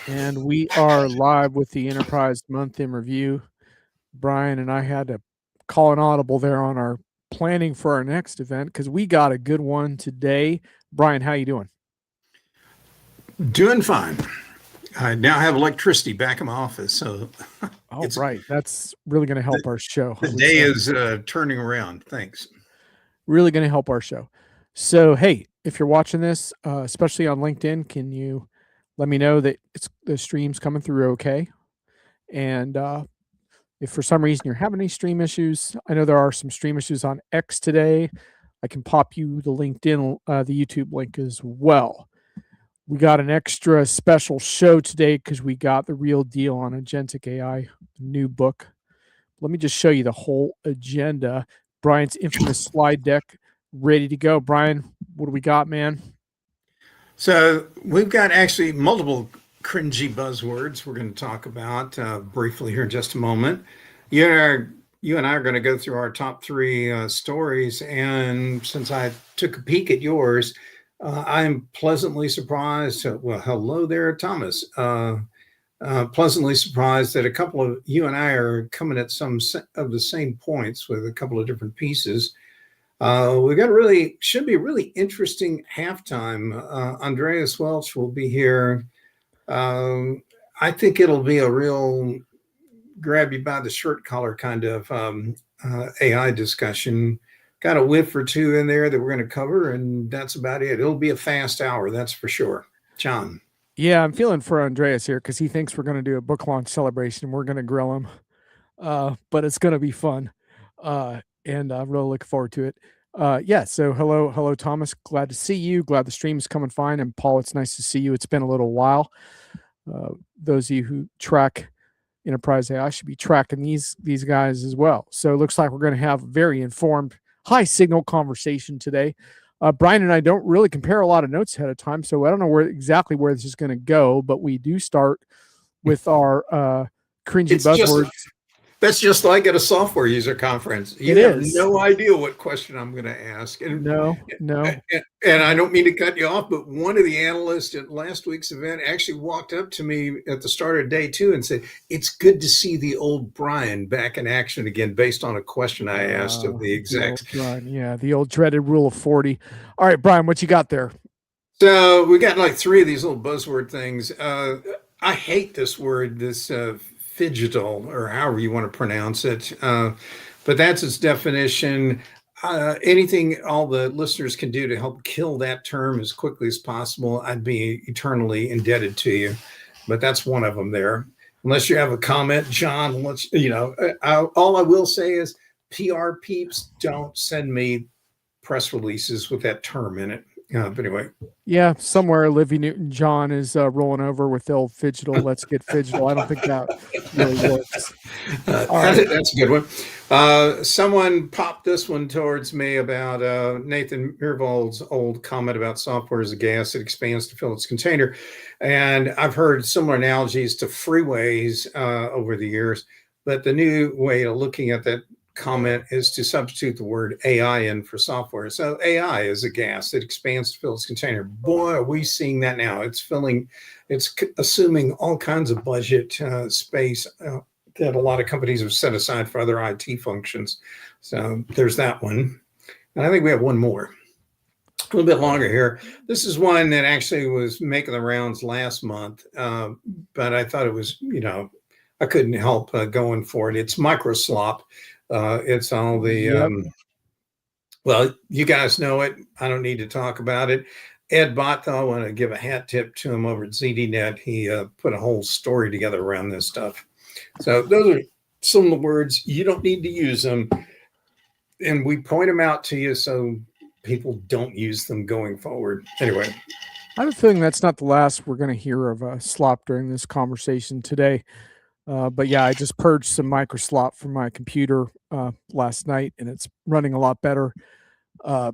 And we are live with the Enterprise Month in Review. Brian and I had to call an audible there on our planning for our next event because we got a good one today. Brian, how you doing? Doing fine. I now have electricity back in my office, so Oh, it's right. That's really going to the, help our show, I the would day say. is turning around. Thanks. Really going to help our show. So, hey, if you're watching this, especially on LinkedIn, can you let me know that the stream's coming through okay? And if for some reason you're having any stream issues, I know there are some stream issues on X today. I can pop you the LinkedIn, the YouTube link as well. We got an extra special show today because we got the real deal on Agentic AI, new book. Let me just show you the whole agenda. Brian's infamous slide deck ready to go. Brian, what do we got, man? So we've got actually multiple cringy buzzwords we're going to talk about briefly here in just a moment. You and I are going to go through our top three stories, and since I took a peek at yours, I'm pleasantly surprised. Well, hello there, Thomas. Pleasantly surprised that a couple of you and I are coming at some of the same points with a couple of different pieces. We got should be a really interesting halftime. Andreas Welsch will be here. I think it'll be a real grab you by the shirt collar kind of AI discussion. Got a whiff or two in there that we're going to cover, and that's about it. It'll be a fast hour, that's for sure. John. Yeah, I'm feeling for Andreas here because he thinks we're going to do a book launch celebration. We're going to grill him, but it's going to be fun, and I'm really looking forward to it. Yeah, so hello, Thomas. Glad to see you. Glad the stream's coming fine. And Paul, it's nice to see you. It's been a little while. Those of you who track Enterprise AI should be tracking these guys as well. So it looks like we're going to have a very informed, high signal conversation today. Brian and I don't really compare a lot of notes ahead of time, so I don't know exactly where this is going to go, but we do start with our cringy buzzwords. That's just like at a software user conference. You have no idea what question I'm going to ask. And no. And I don't mean to cut you off, but one of the analysts at last week's event actually walked up to me at the start of day 2 and said, "It's good to see the old Brian back in action again," based on a question I asked of the execs. The old dreaded rule of 40. All right, Brian, what you got there? So we got like 3 of these little buzzword things. I hate this word, this phygital, or however you want to pronounce it, but that's its definition. Anything all the listeners can do to help kill that term as quickly as possible, I'd be eternally indebted to you. But that's one of them there. Unless you have a comment, John, all I will say is PR peeps don't send me press releases with that term in it. But anyway. Yeah, somewhere Olivia Newton-John is rolling over with the old phygital. Let's get phygital. I don't think that really works. That's a good one. Someone popped this one towards me about Nathan Myhrvold's old comment about software as a gas that expands to fill its container. And I've heard similar analogies to freeways over the years, but the new way of looking at that comment is to substitute the word AI in for software. So AI is a gas that expands to fill its container. Boy, are we seeing that now. It's assuming all kinds of budget space that a lot of companies have set aside for other IT functions. So there's that one. And I think we have one more. A little bit longer here. This is one that actually was making the rounds last month, but I thought it was, I couldn't help going for it. It's microslop. It's all the, well, you guys know it. I don't need to talk about it. Ed Bott, though, I want to give a hat tip to him over at ZDNet. He put a whole story together around this stuff. So those are some of the words. You don't need to use them. And we point them out to you so people don't use them going forward. Anyway. I have a feeling that's not the last we're going to hear of slop during this conversation today. But yeah, I just purged some microslop from my computer last night, and it's running a lot better. Hi,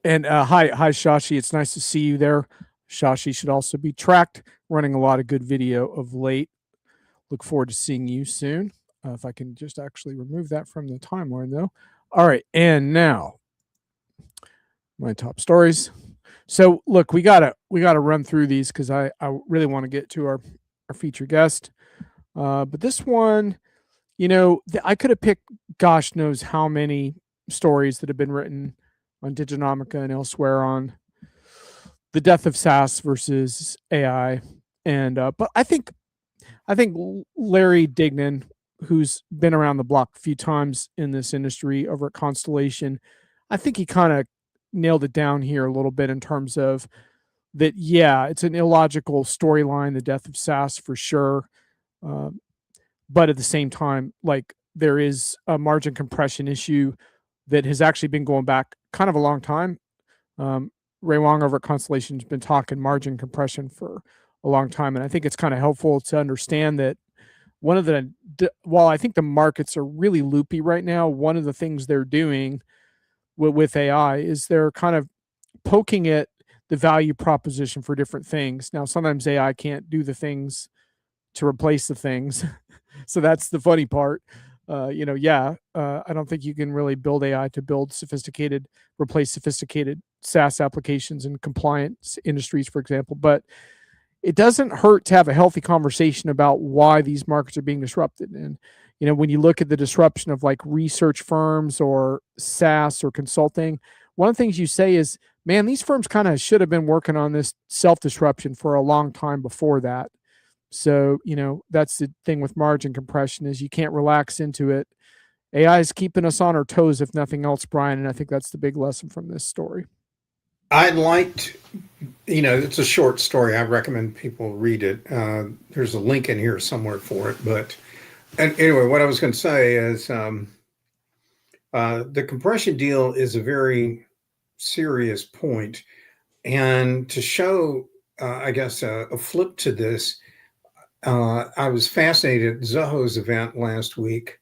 Shashi. It's nice to see you there. Shashi should also be tracked. Running a lot of good video of late. Look forward to seeing you soon. If I can just actually remove that from the timeline, though. All right, and now my top stories. So look, we gotta run through these because I really want to get to our featured guest. But this one, I could have picked gosh knows how many stories that have been written on Diginomica and elsewhere on the death of SaaS versus AI. And but I think Larry Dignan, who's been around the block a few times in this industry over at Constellation, I think he kind of nailed it down here a little bit in terms of that. Yeah, it's an illogical storyline, the death of SaaS for sure. But at the same time, like there is a margin compression issue that has actually been going back kind of a long time. Ray Wong over at Constellation has been talking margin compression for a long time, and I think it's kind of helpful to understand that one of the while I think the markets are really loopy right now, one of the things they're doing with AI is they're kind of poking at the value proposition for different things. Now, sometimes AI can't do the things to replace the things. So that's the funny part. I don't think you can really build AI to replace sophisticated SaaS applications in compliance industries, for example. But it doesn't hurt to have a healthy conversation about why these markets are being disrupted. And, when you look at the disruption of like research firms or SaaS or consulting, one of the things you say is, man, these firms kind of should have been working on this self-disruption for a long time before that. So, that's the thing with margin compression is you can't relax into it. AI is keeping us on our toes, if nothing else, Brian. And I think that's the big lesson from this story. I liked, it's a short story. I recommend people read it. There's a link in here somewhere for it. And anyway, what I was going to say is the compression deal is a very serious point. And to show, I guess, a flip to this, I was fascinated at Zoho's event last week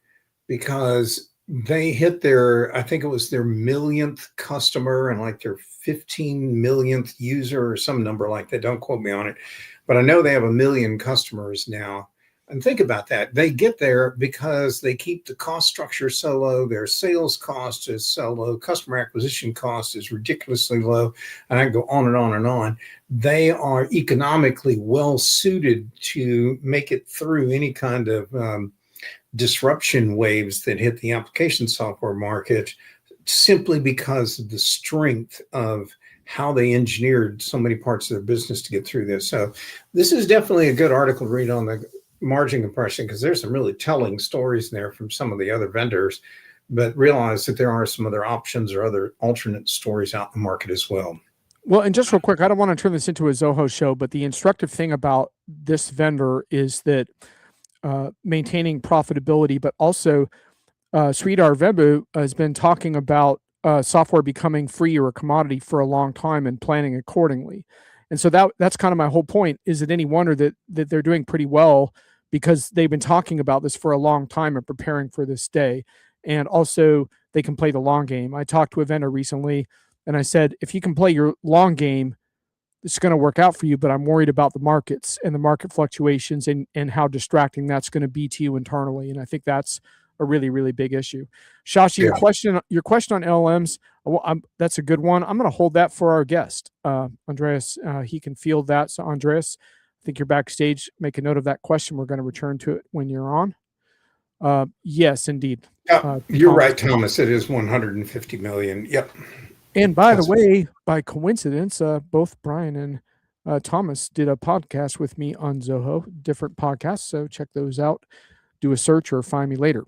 because they hit I think it was their millionth customer and like their 15 millionth user or some number like that. Don't quote me on it, but I know they have 1 million customers now. And think about that. They get there because they keep the cost structure so low. Their sales cost is so low. Customer acquisition cost is ridiculously low. And I can go on and on and on. They are economically well suited to make it through any kind of disruption waves that hit the application software market simply because of the strength of how they engineered so many parts of their business to get through this. So this is definitely a good article to read on the margin compression because there's some really telling stories there from some of the other vendors, but realize that there are some other options or other alternate stories out in the market as well. Well, and just real quick, I don't want to turn this into a Zoho show, but the instructive thing about this vendor is that maintaining profitability, but also Sridhar Vembu has been talking about software becoming free or a commodity for a long time and planning accordingly. And so that's kind of my whole point. Is it any wonder that they're doing pretty well because they've been talking about this for a long time and preparing for this day. And also they can play the long game. I talked to a vendor recently and I said, if you can play your long game, it's going to work out for you, but I'm worried about the markets and the market fluctuations and how distracting that's going to be to you internally. And I think that's a really, really big issue. Shashi, your question on LLMs, that's a good one. I'm going to hold that for our guest, Andreas. He can field that. So Andreas, I think you're backstage. Make a note of that question. We're going to return to it when you're on. Yes, indeed. You're right, Thomas. It is 150 million. Yep. And by the way, by coincidence, both Brian and Thomas did a podcast with me on Zoho, different podcasts. So check those out. Do a search or find me later.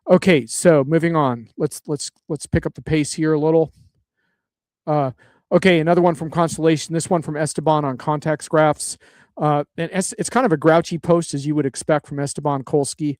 Okay, so moving on. Let's pick up the pace here a little. Okay, another one from Constellation. This one from Esteban on context graphs. And it's kind of a grouchy post as you would expect from Esteban Kolsky,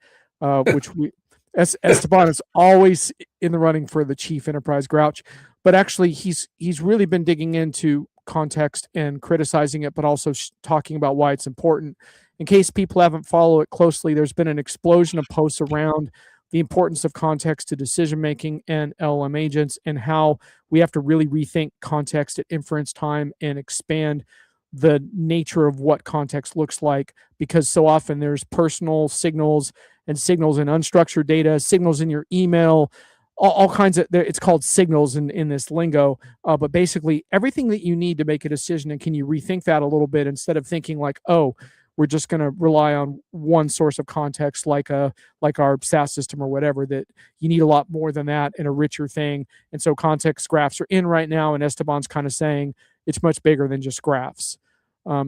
Esteban is always in the running for the chief enterprise grouch, but actually he's really been digging into context and criticizing it, but also talking about why it's important. In case people haven't followed it closely, there's been an explosion of posts around the importance of context to decision making and LLM agents and how we have to really rethink context at inference time and expand the nature of what context looks like, because so often there's personal signals and signals in unstructured data, signals in your email, all kinds of, it's called signals in this lingo, but basically everything that you need to make a decision. And can you rethink that a little bit instead of thinking like, oh, we're just going to rely on one source of context, like our SAS system or whatever, that you need a lot more than that and a richer thing. And so context graphs are in right now, and Esteban's kind of saying it's much bigger than just graphs.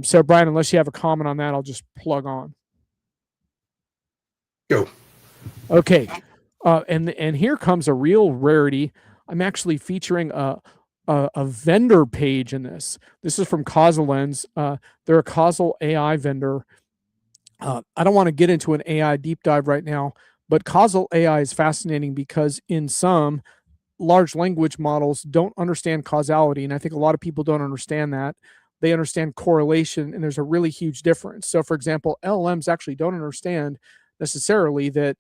So Brian, unless you have a comment on that, I'll just plug on. Go. Okay. And here comes a real rarity. I'm actually featuring a vendor page in this. This is from Causal Lens. They're a causal AI vendor. I don't want to get into an AI deep dive right now, but causal AI is fascinating because in some large language models don't understand causality, and I think a lot of people don't understand that. They understand correlation, and there's a really huge difference. So, for example, LLMs actually don't understand necessarily that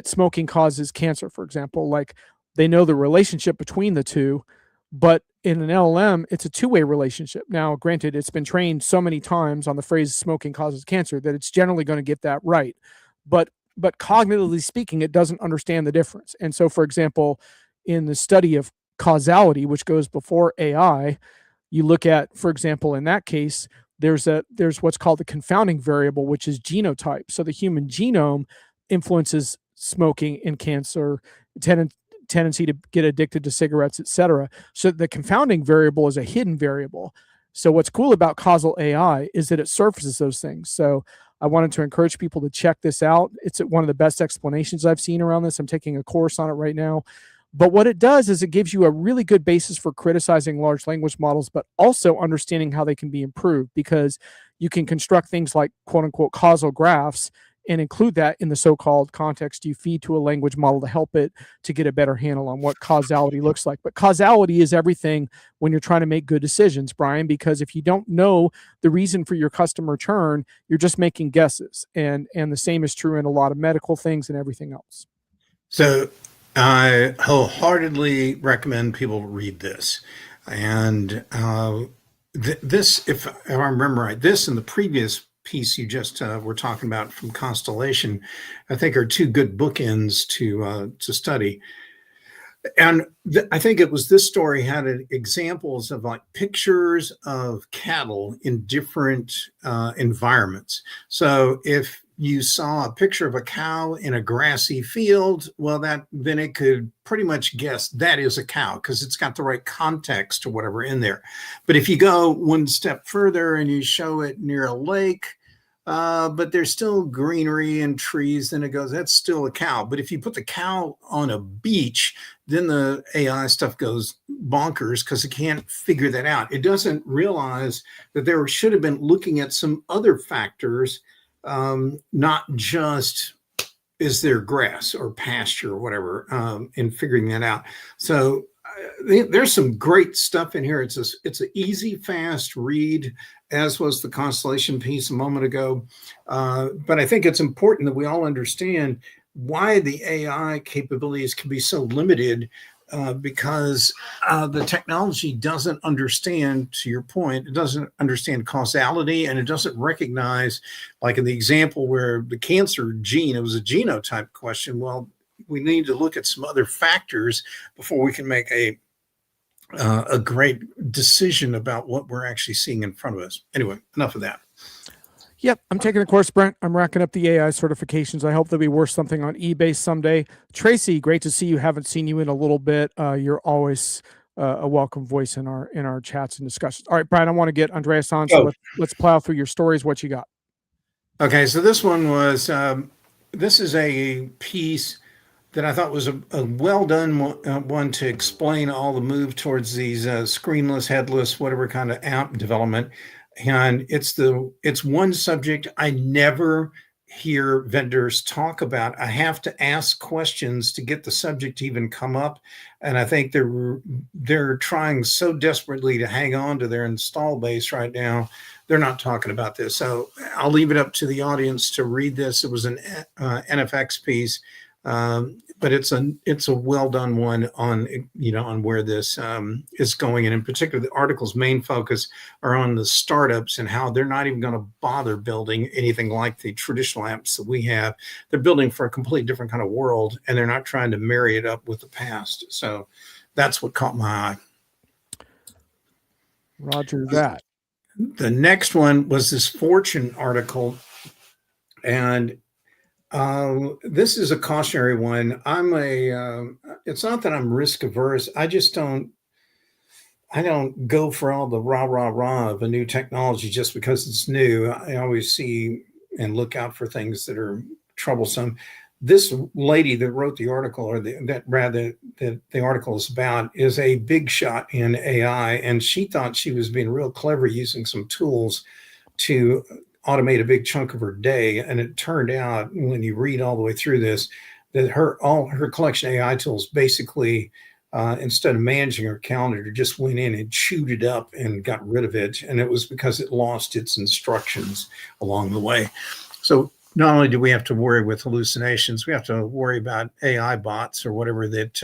smoking causes cancer, for example. Like, they know the relationship between the two, but in an LLM, it's a two-way relationship. Now, granted, it's been trained so many times on the phrase smoking causes cancer that it's generally going to get that right. But cognitively speaking, it doesn't understand the difference. And so, for example, in the study of causality, which goes before AI, you look at, for example, in that case, there's what's called the confounding variable, which is genotype. So the human genome influences smoking and cancer, tendency to get addicted to cigarettes, etc. So the confounding variable is a hidden variable. So what's cool about causal AI is that it surfaces those things. So I wanted to encourage people to check this out. It's one of the best explanations I've seen around this. I'm taking a course on it right now. But what it does is it gives you a really good basis for criticizing large language models, but also understanding how they can be improved, because you can construct things like quote unquote causal graphs and include that in the so-called context you feed to a language model to help it to get a better handle on what causality looks like. But causality is everything when you're trying to make good decisions, Brian, because if you don't know the reason for your customer churn, you're just making guesses. And the same is true in a lot of medical things and everything else. So I wholeheartedly recommend people read this. And this, if I remember right, this and the previous piece you just were talking about from Constellation, I think are two good bookends to study. And I think it was this story had examples of like pictures of cattle in different environments. So if you saw a picture of a cow in a grassy field, well, then it could pretty much guess that is a cow because it's got the right context or whatever in there. But if you go one step further and you show it near a lake, but there's still greenery and trees, then it goes, that's still a cow. But if you put the cow on a beach, then the AI stuff goes bonkers because it can't figure that out. It doesn't realize that there should have been looking at some other factors, not just is there grass or pasture or whatever, in figuring that out. So there's some great stuff in here. It's an easy, fast read, as was the Constellation piece a moment ago. But I think it's important that we all understand why the AI capabilities can be so limited, because the technology doesn't understand, to your point, it doesn't understand causality, and it doesn't recognize, like in the example where the cancer gene, it was a genotype question. Well, we need to look at some other factors before we can make a great decision about what we're actually seeing in front of us. Anyway, enough of that. Yep, I'm taking the course, Brent. I'm racking up the AI certifications. I hope that we worth something on eBay someday. Tracy, great to see you. Haven't seen you in a little bit. You're always a welcome voice in our chats and discussions. All right, Brian, I want to get Andreas on, so let's plow through your stories. What you got? Okay, so this one was this is a piece that I thought was a well done one to explain all the move towards these screenless, headless, whatever kind of app development. And it's one subject I never hear vendors talk about. I have to ask questions to get the subject to even come up. And I think they're trying so desperately to hang on to their install base right now. They're not talking about this. So I'll leave it up to the audience to read this. It was an NFX piece. But it's a well done one on on where this is going, and in particular, the article's main focus are on the startups and how they're not even going to bother building anything like the traditional apps that we have. They're building for a completely different kind of world, and they're not trying to marry it up with the past. So that's what caught my eye. Roger that. The next one was this Fortune article, and this is a cautionary one. It's not that I'm risk averse. I don't go for all the rah, rah, rah of a new technology just because it's new. I always see and look out for things that are troublesome. This lady that wrote the article, or that the article is about, is a big shot in AI, and she thought she was being real clever using some tools to automate a big chunk of her day. And it turned out, when you read all the way through this, that all her collection of AI tools basically, instead of managing her calendar, just went in and chewed it up and got rid of it. And it was because it lost its instructions along the way. So not only do we have to worry with hallucinations, we have to worry about AI bots or whatever that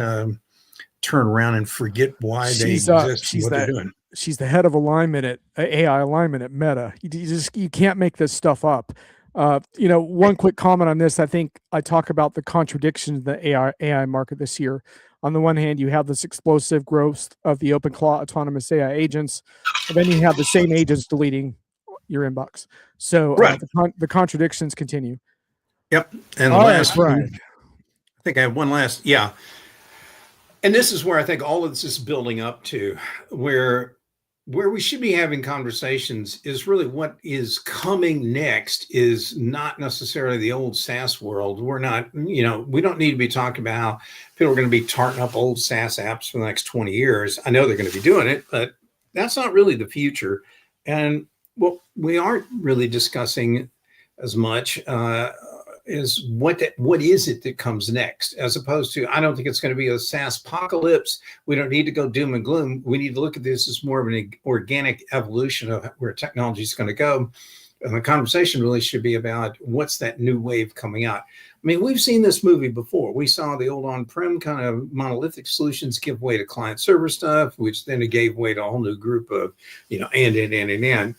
turn around and forget why they exist and what they're doing. She's the head of alignment at AI alignment at Meta. You can't make this stuff up. One quick comment on this. I think I talk about the contradictions in the AI market this year. On the one hand, you have this explosive growth of the OpenClaw autonomous AI agents, and then you have the same agents deleting your inbox. So the contradictions continue. Yep. And all last right, Brian. I think I have one last. Yeah. And this is where I think all of this is building up to, where we should be having conversations is really what is coming next is not necessarily the old SaaS world. We're not, we don't need to be talking about how people are going to be tarting up old SaaS apps for the next 20 years. I know they're going to be doing it, but that's not really the future. And what we aren't really discussing as much is what is it that comes next, as opposed to, I don't think it's going to be a SaaS apocalypse. We don't need to go doom and gloom. We need to look at this as more of an organic evolution of where technology is going to go. And the conversation really should be about what's that new wave coming out. I mean, we've seen this movie before. We saw the old on-prem kind of monolithic solutions give way to client server stuff, which then it gave way to a whole new group of, and.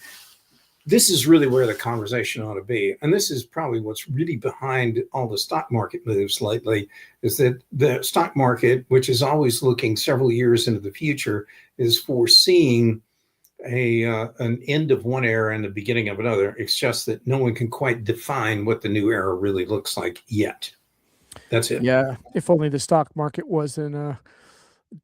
This is really where the conversation ought to be. And this is probably what's really behind all the stock market moves lately, is that the stock market, which is always looking several years into the future, is foreseeing an end of one era and the beginning of another. It's just that no one can quite define what the new era really looks like yet. That's it. Yeah. If only the stock market wasn't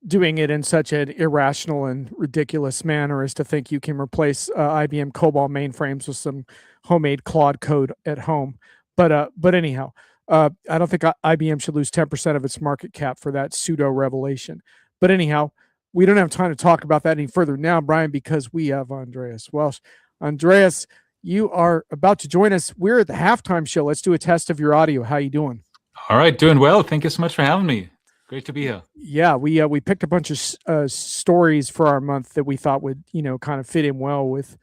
doing it in such an irrational and ridiculous manner as to think you can replace IBM COBOL mainframes with some homemade Claude code at home. But anyhow, I don't think IBM should lose 10% of its market cap for that pseudo revelation. But anyhow, we don't have time to talk about that any further now, Brian, because we have Andreas Welsch. Andreas, you are about to join us. We're at the halftime show. Let's do a test of your audio. How you doing? All right, doing well. Thank you so much for having me. Great to be here. Yeah, we picked a bunch of stories for our month that we thought would, kind of fit in well with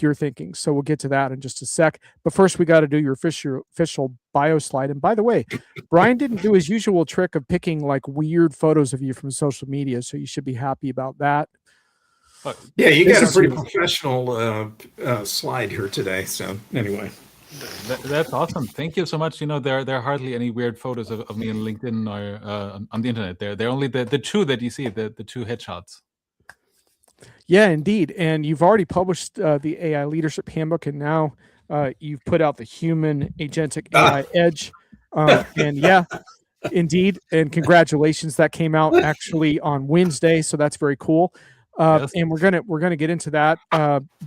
your thinking. So we'll get to that in just a sec. But first, we got to do your official bio slide. And by the way, Brian didn't do his usual trick of picking like weird photos of you from social media. So you should be happy about that. Yeah, you got a pretty professional slide here today. So anyway. That's awesome. Thank you so much. There are hardly any weird photos of me on LinkedIn or on the internet. They're only the two that you see, the two headshots. Yeah, indeed. And you've already published the AI Leadership Handbook, and now you've put out the HUMAN Agentic AI Edge. And yeah, indeed. And congratulations. That came out actually on Wednesday, so that's very cool. Yes. And we're gonna get into that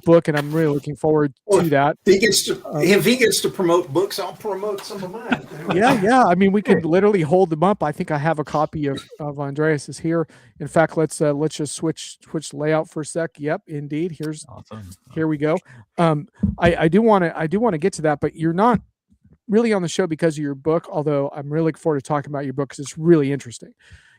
book, and I'm really looking forward to that. If he gets to promote books, I'll promote some of mine. Yeah. I mean, we could literally hold them up. I think I have a copy of Andreas's here. In fact, let's just switch layout for a sec. Yep, indeed. Here we go. I do want to get to that, but you're not really on the show because of your book. Although I'm really looking forward to talking about your book because it's really interesting.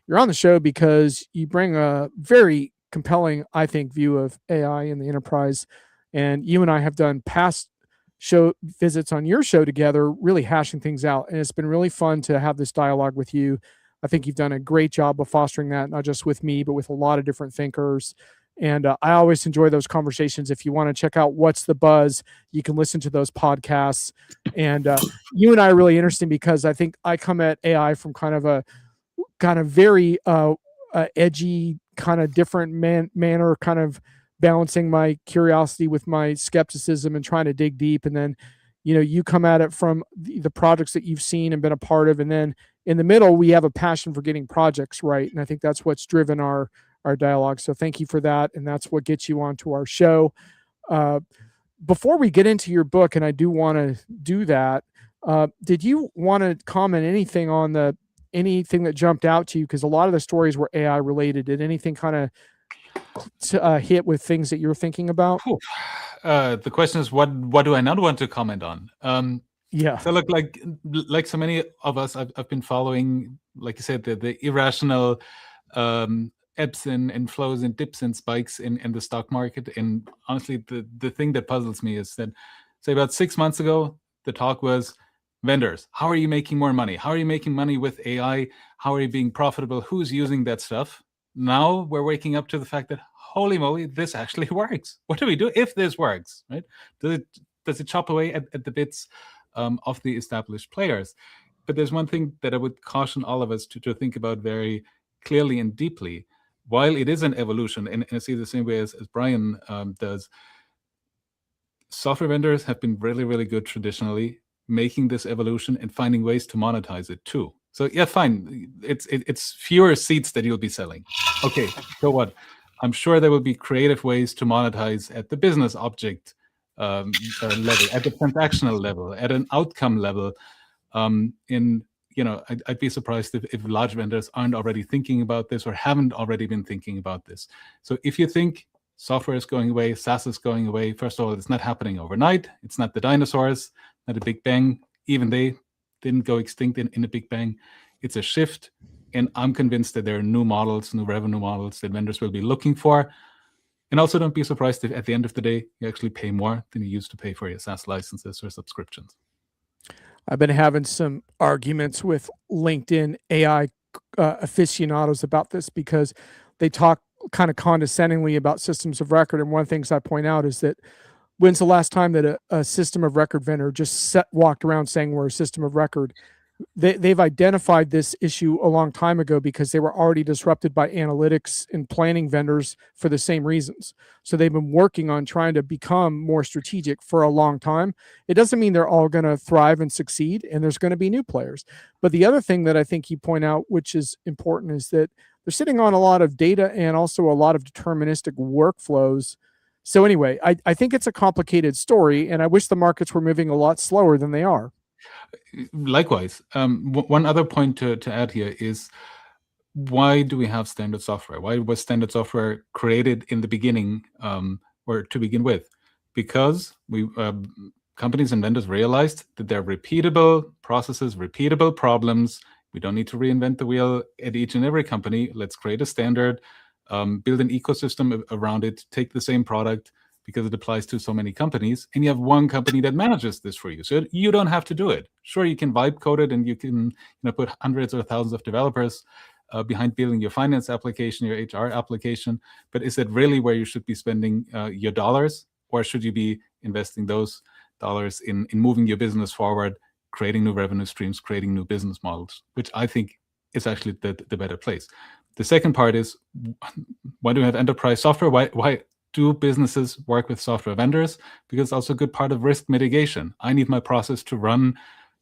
You're on the show because you bring a very compelling, I think, view of AI in the enterprise. And you and I have done past show visits on your show together, really hashing things out. And it's been really fun to have this dialogue with you. I think you've done a great job of fostering that, not just with me, but with a lot of different thinkers. And I always enjoy those conversations. If you want to check out What's the Buzz, you can listen to those podcasts. And you and I are really interesting because I think I come at AI from kind of very edgy, kind of different manner, kind of balancing my curiosity with my skepticism and trying to dig deep. And then, you come at it from the projects that you've seen and been a part of. And then in the middle, we have a passion for getting projects right. And I think that's what's driven our dialogue. So thank you for that. And that's what gets you onto our show. Before we get into your book, and I do want to do that, did you want to comment anything on anything that jumped out to you? Because a lot of the stories were AI related. Did anything kind of hit with things that you're thinking about? The question is, what do I not want to comment on? Yeah. So look, like so many of us, I've been following, like you said, the irrational ebbs and flows and dips and spikes in the stock market. And honestly, the thing that puzzles me is that, say, about 6 months ago, the talk was vendors. How are you making more money? How are you making money with AI? How are you being profitable? Who's using that stuff? Now we're waking up to the fact that, holy moly, this actually works. What do we do if this works, right? Does it chop away at the bits of the established players? But there's one thing that I would caution all of us to think about very clearly and deeply. While it is an evolution, and I see the same way as Brian does, software vendors have been really, really good traditionally making this evolution and finding ways to monetize it too. So yeah, fine. It's fewer seats that you'll be selling. Okay, so what? I'm sure there will be creative ways to monetize at the business object level, at the transactional level, at an outcome level. I'd be surprised if large vendors aren't already thinking about this or haven't already been thinking about this. So if you think software is going away, SaaS is going away, first of all, it's not happening overnight. It's not the dinosaurs, not a big bang. Even they didn't go extinct in a big bang. It's a shift. And I'm convinced that there are new models, new revenue models that vendors will be looking for. And also don't be surprised if at the end of the day, you actually pay more than you used to pay for your SaaS licenses or subscriptions. I've been having some arguments with LinkedIn AI aficionados about this because they talk kind of condescendingly about systems of record. And one of the things I point out is that when's the last time that a system of record vendor just walked around saying we're a system of record? They've identified this issue a long time ago because they were already disrupted by analytics and planning vendors for the same reasons. So they've been working on trying to become more strategic for a long time. It doesn't mean they're all going to thrive and succeed, and there's going to be new players. But the other thing that I think you point out, which is important, is that they're sitting on a lot of data and also a lot of deterministic workflows. So anyway, I think it's a complicated story, and I wish the markets were moving a lot slower than they are. Likewise, one other point to add here is, why do we have standard software? Why was standard software created in the beginning, or to begin with? Because companies and vendors realized that there are repeatable processes, repeatable problems. We don't need to reinvent the wheel at each and every company. Let's create a standard, build an ecosystem around it, take the same product, because it applies to so many companies, and you have one company that manages this for you. So you don't have to do it. Sure, you can vibe code it, and you can put hundreds or thousands of developers behind building your finance application, your HR application. But is that really where you should be spending your dollars? Or should you be investing those dollars in moving your business forward, creating new revenue streams, creating new business models, which I think is actually the better place. The second part is, why do we have enterprise software? Why do businesses work with software vendors? Because it's also a good part of risk mitigation. I need my process to run,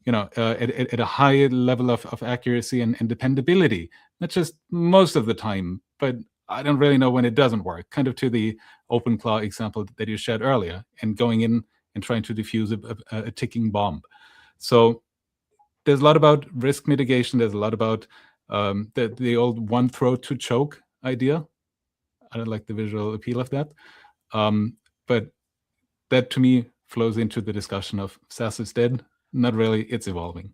at a high level of accuracy and dependability, not just most of the time, but I don't really know when it doesn't work. Kind of to the OpenClaw example that you shared earlier, and going in and trying to defuse a ticking bomb. So there's a lot about risk mitigation. There's a lot about the old one throat to choke idea. I don't like the visual appeal of that. But that to me flows into the discussion of SaaS is dead. Not really, it's evolving.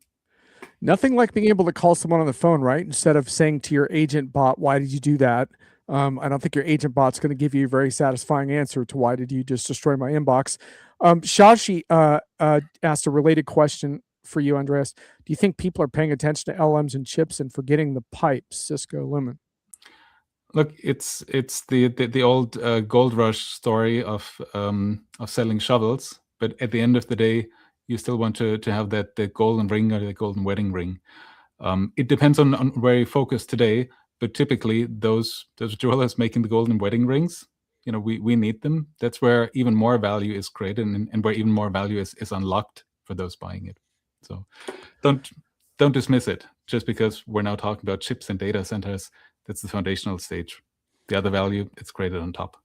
Nothing like being able to call someone on the phone, right? Instead of saying to your agent bot, why did you do that? I don't think your agent bot's going to give you a very satisfying answer to why did you just destroy my inbox. Shashi asked a related question for you, Andreas. Do you think people are paying attention to LMs and chips and forgetting the pipes, Cisco, Lumen? Look, it's the old gold rush story of selling shovels, but at the end of the day, you still want to have the golden ring or the golden wedding ring. It depends on where you focus today, but typically those jewelers making the golden wedding rings, we need them. That's where even more value is created, and where even more value is unlocked for those buying it. So don't dismiss it just because we're now talking about chips and data centers. That's the foundational stage. The other value, it's created on top.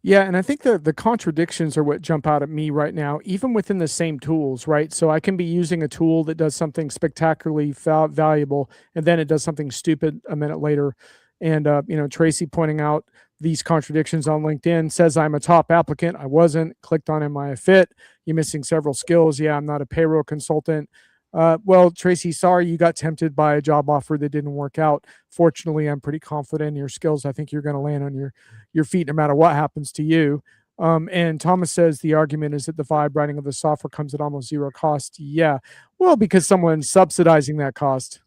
Yeah, and I think the contradictions are what jump out at me right now, even within the same tools, right? So I can be using a tool that does something spectacularly valuable, and then it does something stupid a minute later. And Tracy pointing out these contradictions on LinkedIn, says I'm a top applicant. I wasn't. Clicked on am I a fit? You're missing several skills. Yeah, I'm not a payroll consultant. Well, Tracy, sorry you got tempted by a job offer that didn't work out. Fortunately, I'm pretty confident in your skills. I think you're going to land on your feet no matter what happens to you. And Thomas says the argument is that the vibe writing of the software comes at almost zero cost. Yeah, well, because someone's subsidizing that cost.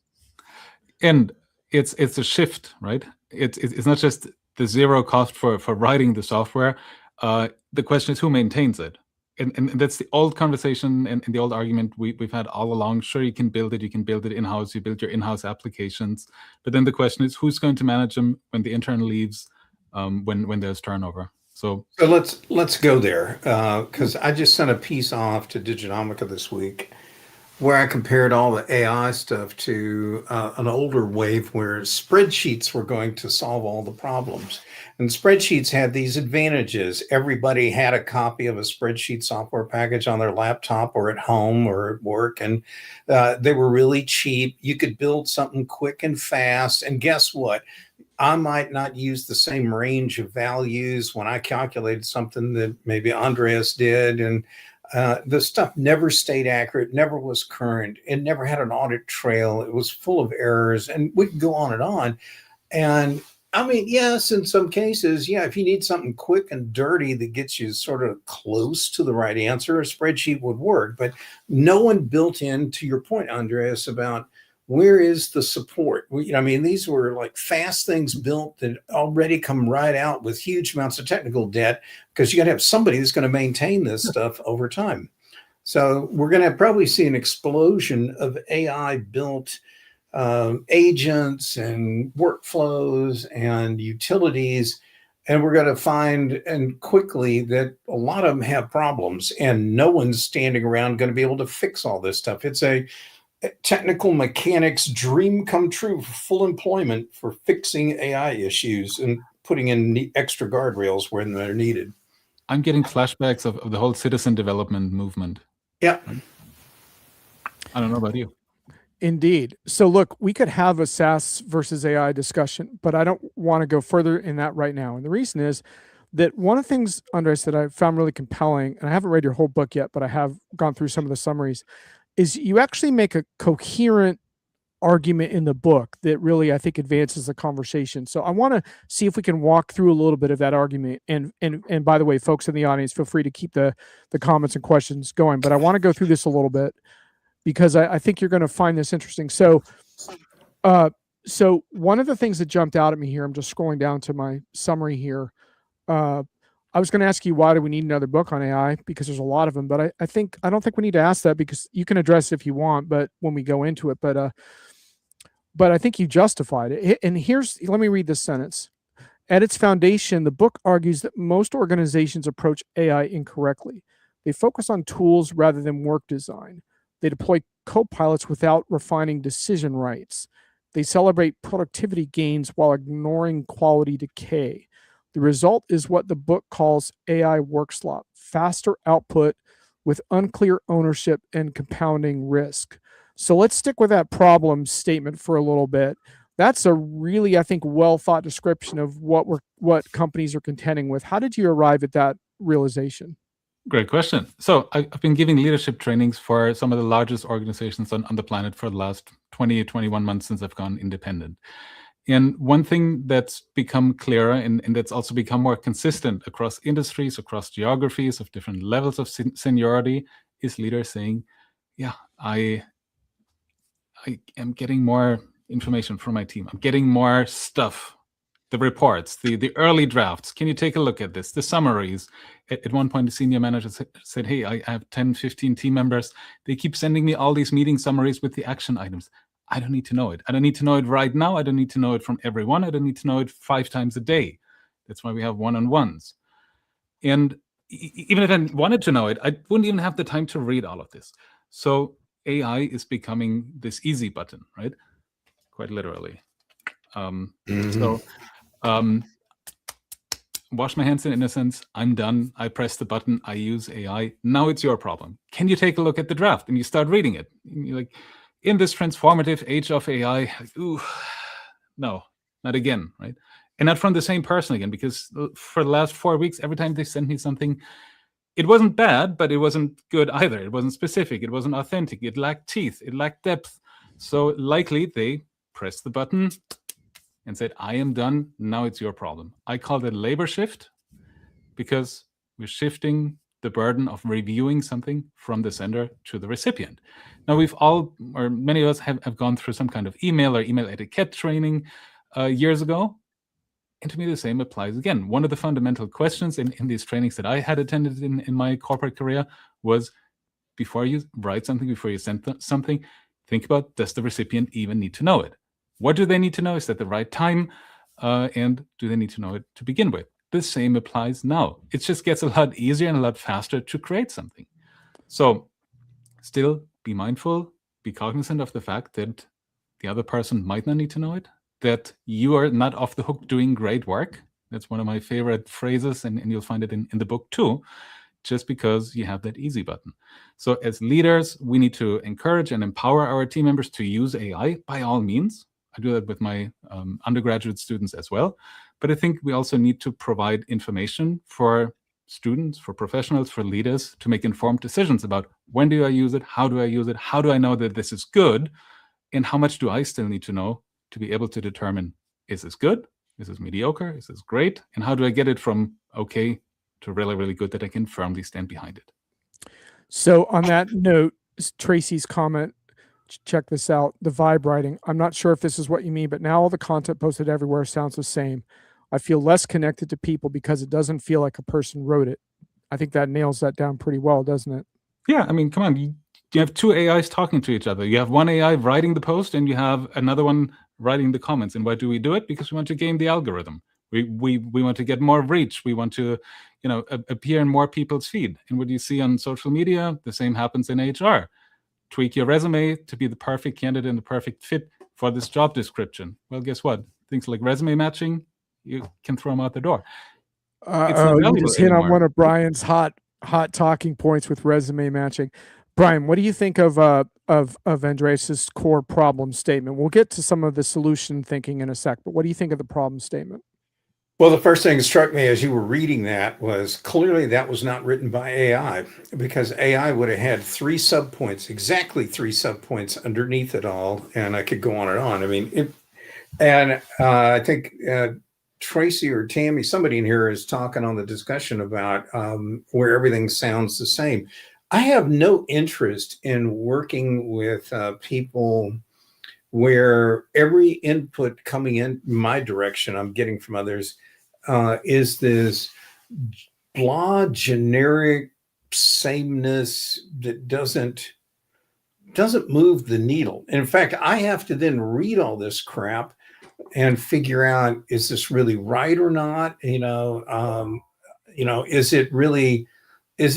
And it's a shift, right? It's not just the zero cost for writing the software. The question is who maintains it. And that's the old conversation and the old argument we've had all along. Sure, you can build it in-house, you build your in-house applications. But then the question is who's going to manage them when the intern leaves, when there's turnover. So let's go there, because I just sent a piece off to Diginomica this week where I compared all the AI stuff to an older wave where spreadsheets were going to solve all the problems. And spreadsheets had these advantages. Everybody had a copy of a spreadsheet software package on their laptop or at home or at work, and they were really cheap. You could build something quick and fast. And guess what? I might not use the same range of values when I calculated something that maybe Andreas did. And the stuff never stayed accurate, never was current. It never had an audit trail. It was full of errors, and we could go on and on. And I mean, yes, in some cases, yeah, if you need something quick and dirty that gets you sort of close to the right answer, a spreadsheet would work. But no one built in, to your point, Andreas, about where is the support? I mean, these were like fast things built that already come right out with huge amounts of technical debt, because you got to have somebody that's going to maintain this stuff over time. So we're going to probably see an explosion of AI built agents and workflows and utilities. And we're going to find, and quickly, that a lot of them have problems, and no one's standing around going to be able to fix all this stuff. It's a technical mechanics dream come true for full employment for fixing AI issues and putting in extra guardrails when they're needed. I'm getting flashbacks of the whole citizen development movement. Yeah. I don't know about you. Indeed. So look, we could have a SaaS versus AI discussion, but I don't want to go further in that right now. And the reason is that one of the things, Andres, that I found really compelling, and I haven't read your whole book yet, but I have gone through some of the summaries, is you actually make a coherent argument in the book that really, I think, advances the conversation. So I want to see if we can walk through a little bit of that argument. And by the way, folks in the audience, feel free to keep the comments and questions going. But I want to go through this a little bit because I think you're going to find this interesting. So one of the things that jumped out at me here, I'm just scrolling down to my summary here. I was going to ask you, why do we need another book on AI? Because there's a lot of them, but I don't think we need to ask that, because you can address it if you want, but when we go into it, but I think you justified it. And let me read this sentence. At its foundation, the book argues that most organizations approach AI incorrectly. They focus on tools rather than work design. They deploy co-pilots without refining decision rights. They celebrate productivity gains while ignoring quality decay. The result is what the book calls AI work slop, faster output with unclear ownership and compounding risk. So let's stick with that problem statement for a little bit. That's a really, I think, well thought description of what companies are contending with. How did you arrive at that realization? Great question. So I've been giving leadership trainings for some of the largest organizations on the planet for the last 20 or 21 months since I've gone independent. And one thing that's become clearer and that's also become more consistent across industries, across geographies of different levels of seniority is leaders saying, yeah, I am getting more information from my team. I'm getting more stuff, the reports, the early drafts. Can you take a look at this? The summaries. At one point, the senior manager said, hey, I have 10, 15 team members. They keep sending me all these meeting summaries with the action items. I don't need to know it. I don't need to know it right now. I don't need to know it from everyone. I don't need to know it 5 times a day. That's why we have one-on-ones. And even if I wanted to know it, I wouldn't even have the time to read all of this. So AI is becoming this easy button, right? Quite literally. So wash my hands in innocence. I'm done. I press the button. I use AI. Now it's your problem. Can you take a look at the draft? And you start reading it. And you're like, in this transformative age of AI, like, ooh, no, not again, right? And not from the same person again, because for the last 4 weeks, every time they sent me something, it wasn't bad, but it wasn't good either. It wasn't specific. It wasn't authentic. It lacked teeth. It lacked depth. So likely they pressed the button and said, I am done. Now it's your problem. I call it labor shift because we're shifting the burden of reviewing something from the sender to the recipient. Now, we've all, or many of us have gone through some kind of email or email etiquette training years ago. And to me, the same applies again. One of the fundamental questions in these trainings that I had attended in my corporate career was, before you write something, before you send something, think about, does the recipient even need to know it? What do they need to know? Is that the right time? And do they need to know it to begin with? The same applies now. It just gets a lot easier and a lot faster to create something. So still be mindful, be cognizant of the fact that the other person might not need to know it, that you are not off the hook doing great work. That's one of my favorite phrases, and you'll find it in the book too, just because you have that easy button. So as leaders, we need to encourage and empower our team members to use AI by all means. I do that with my undergraduate students as well. But I think we also need to provide information for students, for professionals, for leaders to make informed decisions about when do I use it, how do I use it, how do I know that this is good, and how much do I still need to know to be able to determine, is this good, is this mediocre, is this great, and how do I get it from okay to really, really good that I can firmly stand behind it. So on that note, Tracy's comment, check this out, the vibe writing. I'm not sure if this is what you mean, but now all the content posted everywhere sounds the same. I feel less connected to people because it doesn't feel like a person wrote it. I think that nails that down pretty well, doesn't it? Yeah, I mean, come on. You have two AIs talking to each other. You have one AI writing the post and you have another one writing the comments. And why do we do it? Because we want to game the algorithm. We want to get more reach. We want to, appear in more people's feed. And what you see on social media, the same happens in HR. Tweak your resume to be the perfect candidate and the perfect fit for this job description. Well, guess what? Things like resume matching, you can throw them out the door. You just hit on one of Brian's hot talking points with resume matching. Brian, what do you think of Andreas's core problem statement? We'll get to some of the solution thinking in a sec, but what do you think of the problem statement? Well, the first thing that struck me as you were reading that was clearly that was not written by AI, because AI would have had exactly three subpoints underneath it all, and I could go on and on. I mean, I think Tracy or Tammy, somebody in here is talking on the discussion about where everything sounds the same. I have no interest in working with people where every input coming in my direction I'm getting from others is this blah, generic sameness that doesn't move the needle. In fact, I have to then read all this crap and figure out, is this really right or not? Is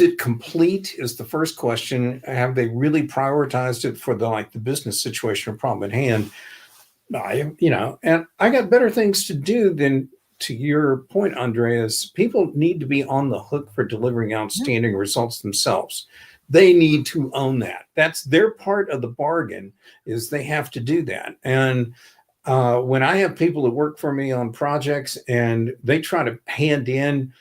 it complete? Is the first question. Have they really prioritized it for the business situation or problem at hand? And I got better things to do than, to your point, Andreas, people need to be on the hook for delivering outstanding results themselves. They need to own that. That's their part of the bargain, is they have to do that. And when I have people that work for me on projects and they try to hand in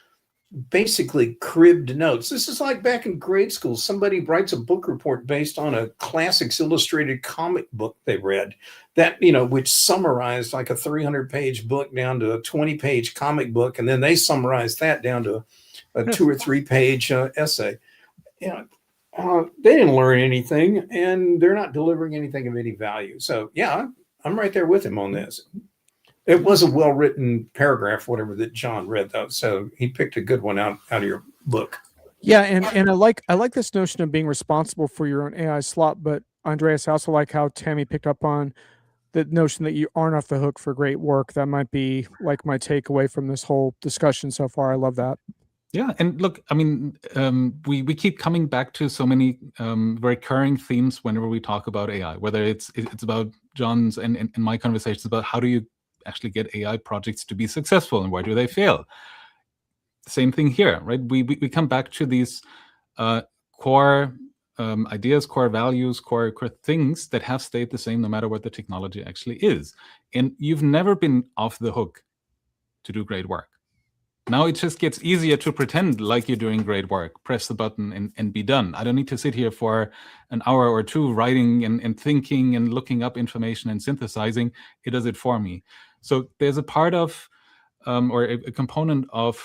basically cribbed notes. This is like back in grade school. Somebody writes a book report based on a Classics Illustrated comic book they read, that, which summarized like a 300-page book down to a 20-page comic book. And then they summarized that down to a 2 or 3-page essay. They didn't learn anything, and they're not delivering anything of any value. So yeah, I'm right there with him on this. It was a well-written paragraph, whatever, that John read, though. So he picked a good one out of your book. Yeah, and I like this notion of being responsible for your own AI slot. But Andreas, I also like how Tammy picked up on the notion that you aren't off the hook for great work. That might be like my takeaway from this whole discussion so far. I love that. Yeah, and look, I mean, we keep coming back to so many recurring themes whenever we talk about AI. Whether it's about John's and my conversations about how do you actually get AI projects to be successful and why do they fail. Same thing here, right? We come back to these core ideas, core values, core things that have stayed the same no matter what the technology actually is. And you've never been off the hook to do great work. Now it just gets easier to pretend like you're doing great work. Press the button and be done. I don't need to sit here for an hour or two writing and thinking and looking up information and synthesizing. It does it for me. So there's a part of, or a component of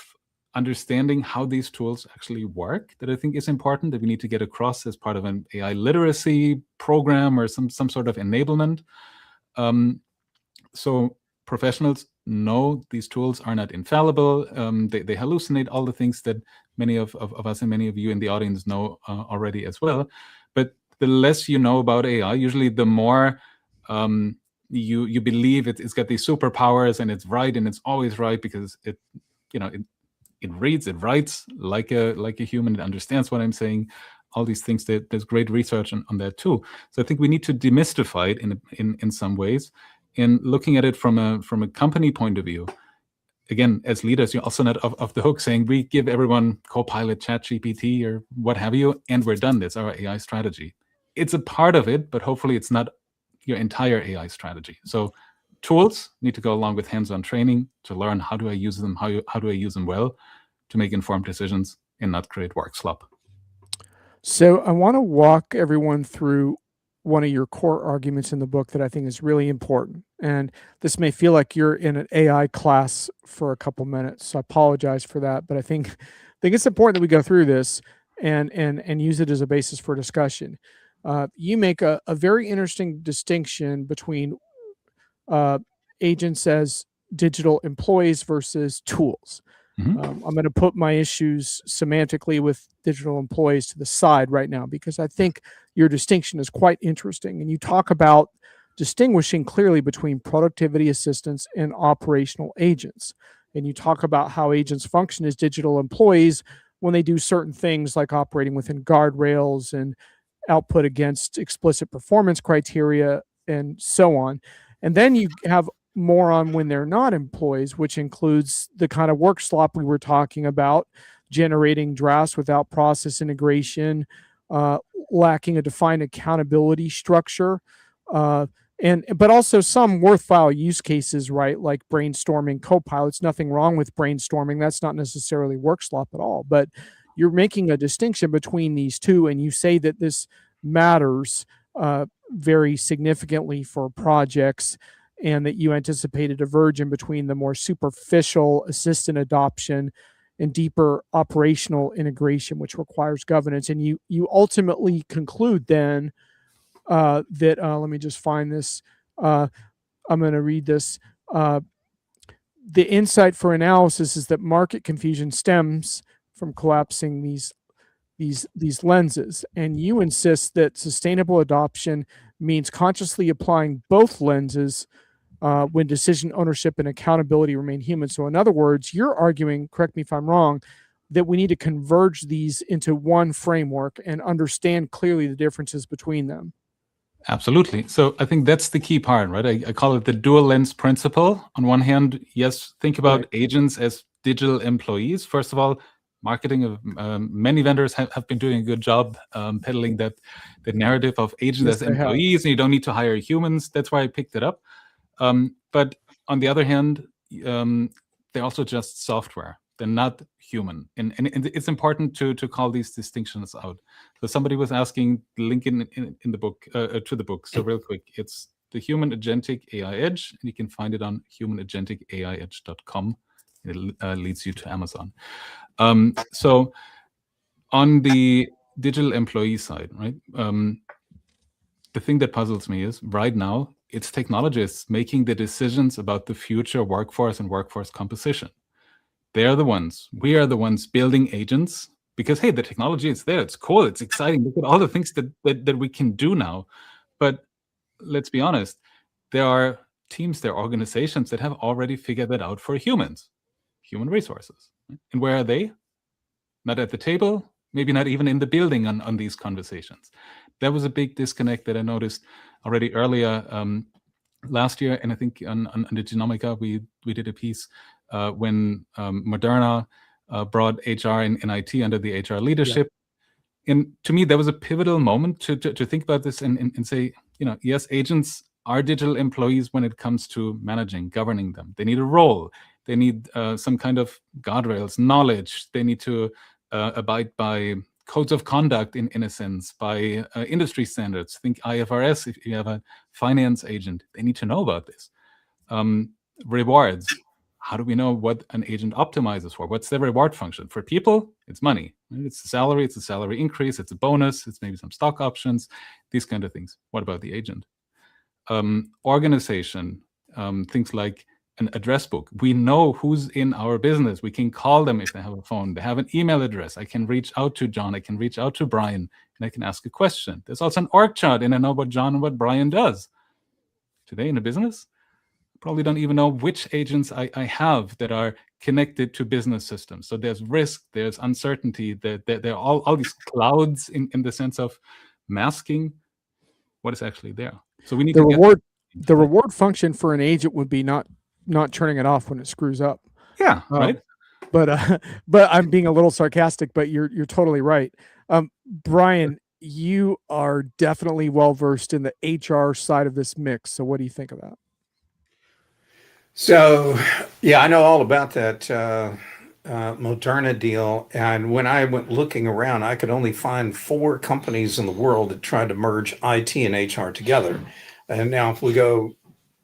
understanding how these tools actually work that I think is important, that we need to get across as part of an AI literacy program or some sort of enablement. So professionals know these tools are not infallible. They hallucinate, all the things that many of us and many of you in the audience know already as well. But the less you know about AI, usually the more you believe it's got these superpowers and it's right and it's always right because it reads, it writes like a human. It understands what I'm saying. All these things. There's great research on that too. So I think we need to demystify it in some ways. And looking at it from a company point of view, again, as leaders, you're also not off the hook saying we give everyone Copilot, ChatGPT, or what have you, and we're done. That's our AI strategy. It's a part of it, but hopefully it's not your entire AI strategy. So tools need to go along with hands-on training to learn how do I use them, how do I use them well to make informed decisions and not create work slop. So I want to walk everyone through one of your core arguments in the book that I think is really important. And this may feel like you're in an AI class for a couple minutes, so I apologize for that. But I think it's important that we go through this and use it as a basis for discussion. You make a very interesting distinction between agents as digital employees versus tools. I'm going to put my issues semantically with digital employees to the side right now because I think your distinction is quite interesting. And you talk about distinguishing clearly between productivity assistants and operational agents. And you talk about how agents function as digital employees when they do certain things like operating within guardrails and output against explicit performance criteria and so on. And then you have more on when they're not employees, which includes the kind of work slop we were talking about, generating drafts without process integration, lacking a defined accountability structure, but also some worthwhile use cases, right? Like brainstorming copilots. Nothing wrong with brainstorming. That's not necessarily work slop at all. But you're making a distinction between these two, and you say that this matters very significantly for projects, and that you anticipate a divergence between the more superficial assistant adoption and deeper operational integration, which requires governance. And you ultimately conclude then that, let me just find this. I'm going to read this. The insight for analysis is that market confusion stems from collapsing these lenses. And you insist that sustainable adoption means consciously applying both lenses when decision ownership and accountability remain human. So in other words, you're arguing, correct me if I'm wrong, that we need to converge these into one framework and understand clearly the differences between them. Absolutely. So I think that's the key part, right? I call it the dual lens principle. On one hand, yes, think about agents as digital employees. First of all, marketing of many vendors have been doing a good job peddling that narrative of agents as employees, and you don't need to hire humans. That's why I picked it up. But on the other hand, they're also just software. They're not human. And it's important to call these distinctions out. So somebody was asking the link in the book, to the book. So real quick, it's the HUMAN Agentic AI Edge. And you can find it on humanagenticaIedge.com. It leads you to Amazon. So on the digital employee side, right? The thing that puzzles me is right now, it's technologists making the decisions about the future workforce and workforce composition. We are the ones building agents because, hey, the technology is there. It's cool. It's exciting. Look at all the things that we can do now. But let's be honest, there are teams, there are organizations that have already figured that out for humans, human resources. And where are they? Not at the table, maybe not even in the building on these conversations. That was a big disconnect that I noticed already earlier last year. And I think on the Genomica, we did a piece when Moderna brought HR and IT under the HR leadership. Yeah. And to me, that was a pivotal moment to think about this and say, yes, agents are digital employees when it comes to managing, governing them. They need a role. They need some kind of guardrails, knowledge. They need to abide by codes of conduct in a sense, by industry standards. Think IFRS, if you have a finance agent, they need to know about this. Rewards. How do we know what an agent optimizes for? What's the reward function? For people, it's money. It's a salary, it's a salary increase, it's a bonus, it's maybe some stock options, these kind of things. What about the agent? Organization, things like an address book. We know who's in our business. We can call them if they have a phone. They have an email address. I can reach out to John. I can reach out to Brian, and I can ask a question. There's also an org chart, and I know what John and what Brian does. Today in a business, I probably don't even know which agents I have that are connected to business systems. So there's risk, there's uncertainty, there are all these clouds in the sense of masking what is actually there. So we need the reward function for an agent would be not turning it off when it screws up. Yeah, right. But I'm being a little sarcastic, but you're totally right. Brian, you are definitely well versed in the HR side of this mix. So what do you think of that? So yeah, I know all about that Moderna deal. And when I went looking around, I could only find 4 companies in the world that tried to merge IT and HR together. And now if we go,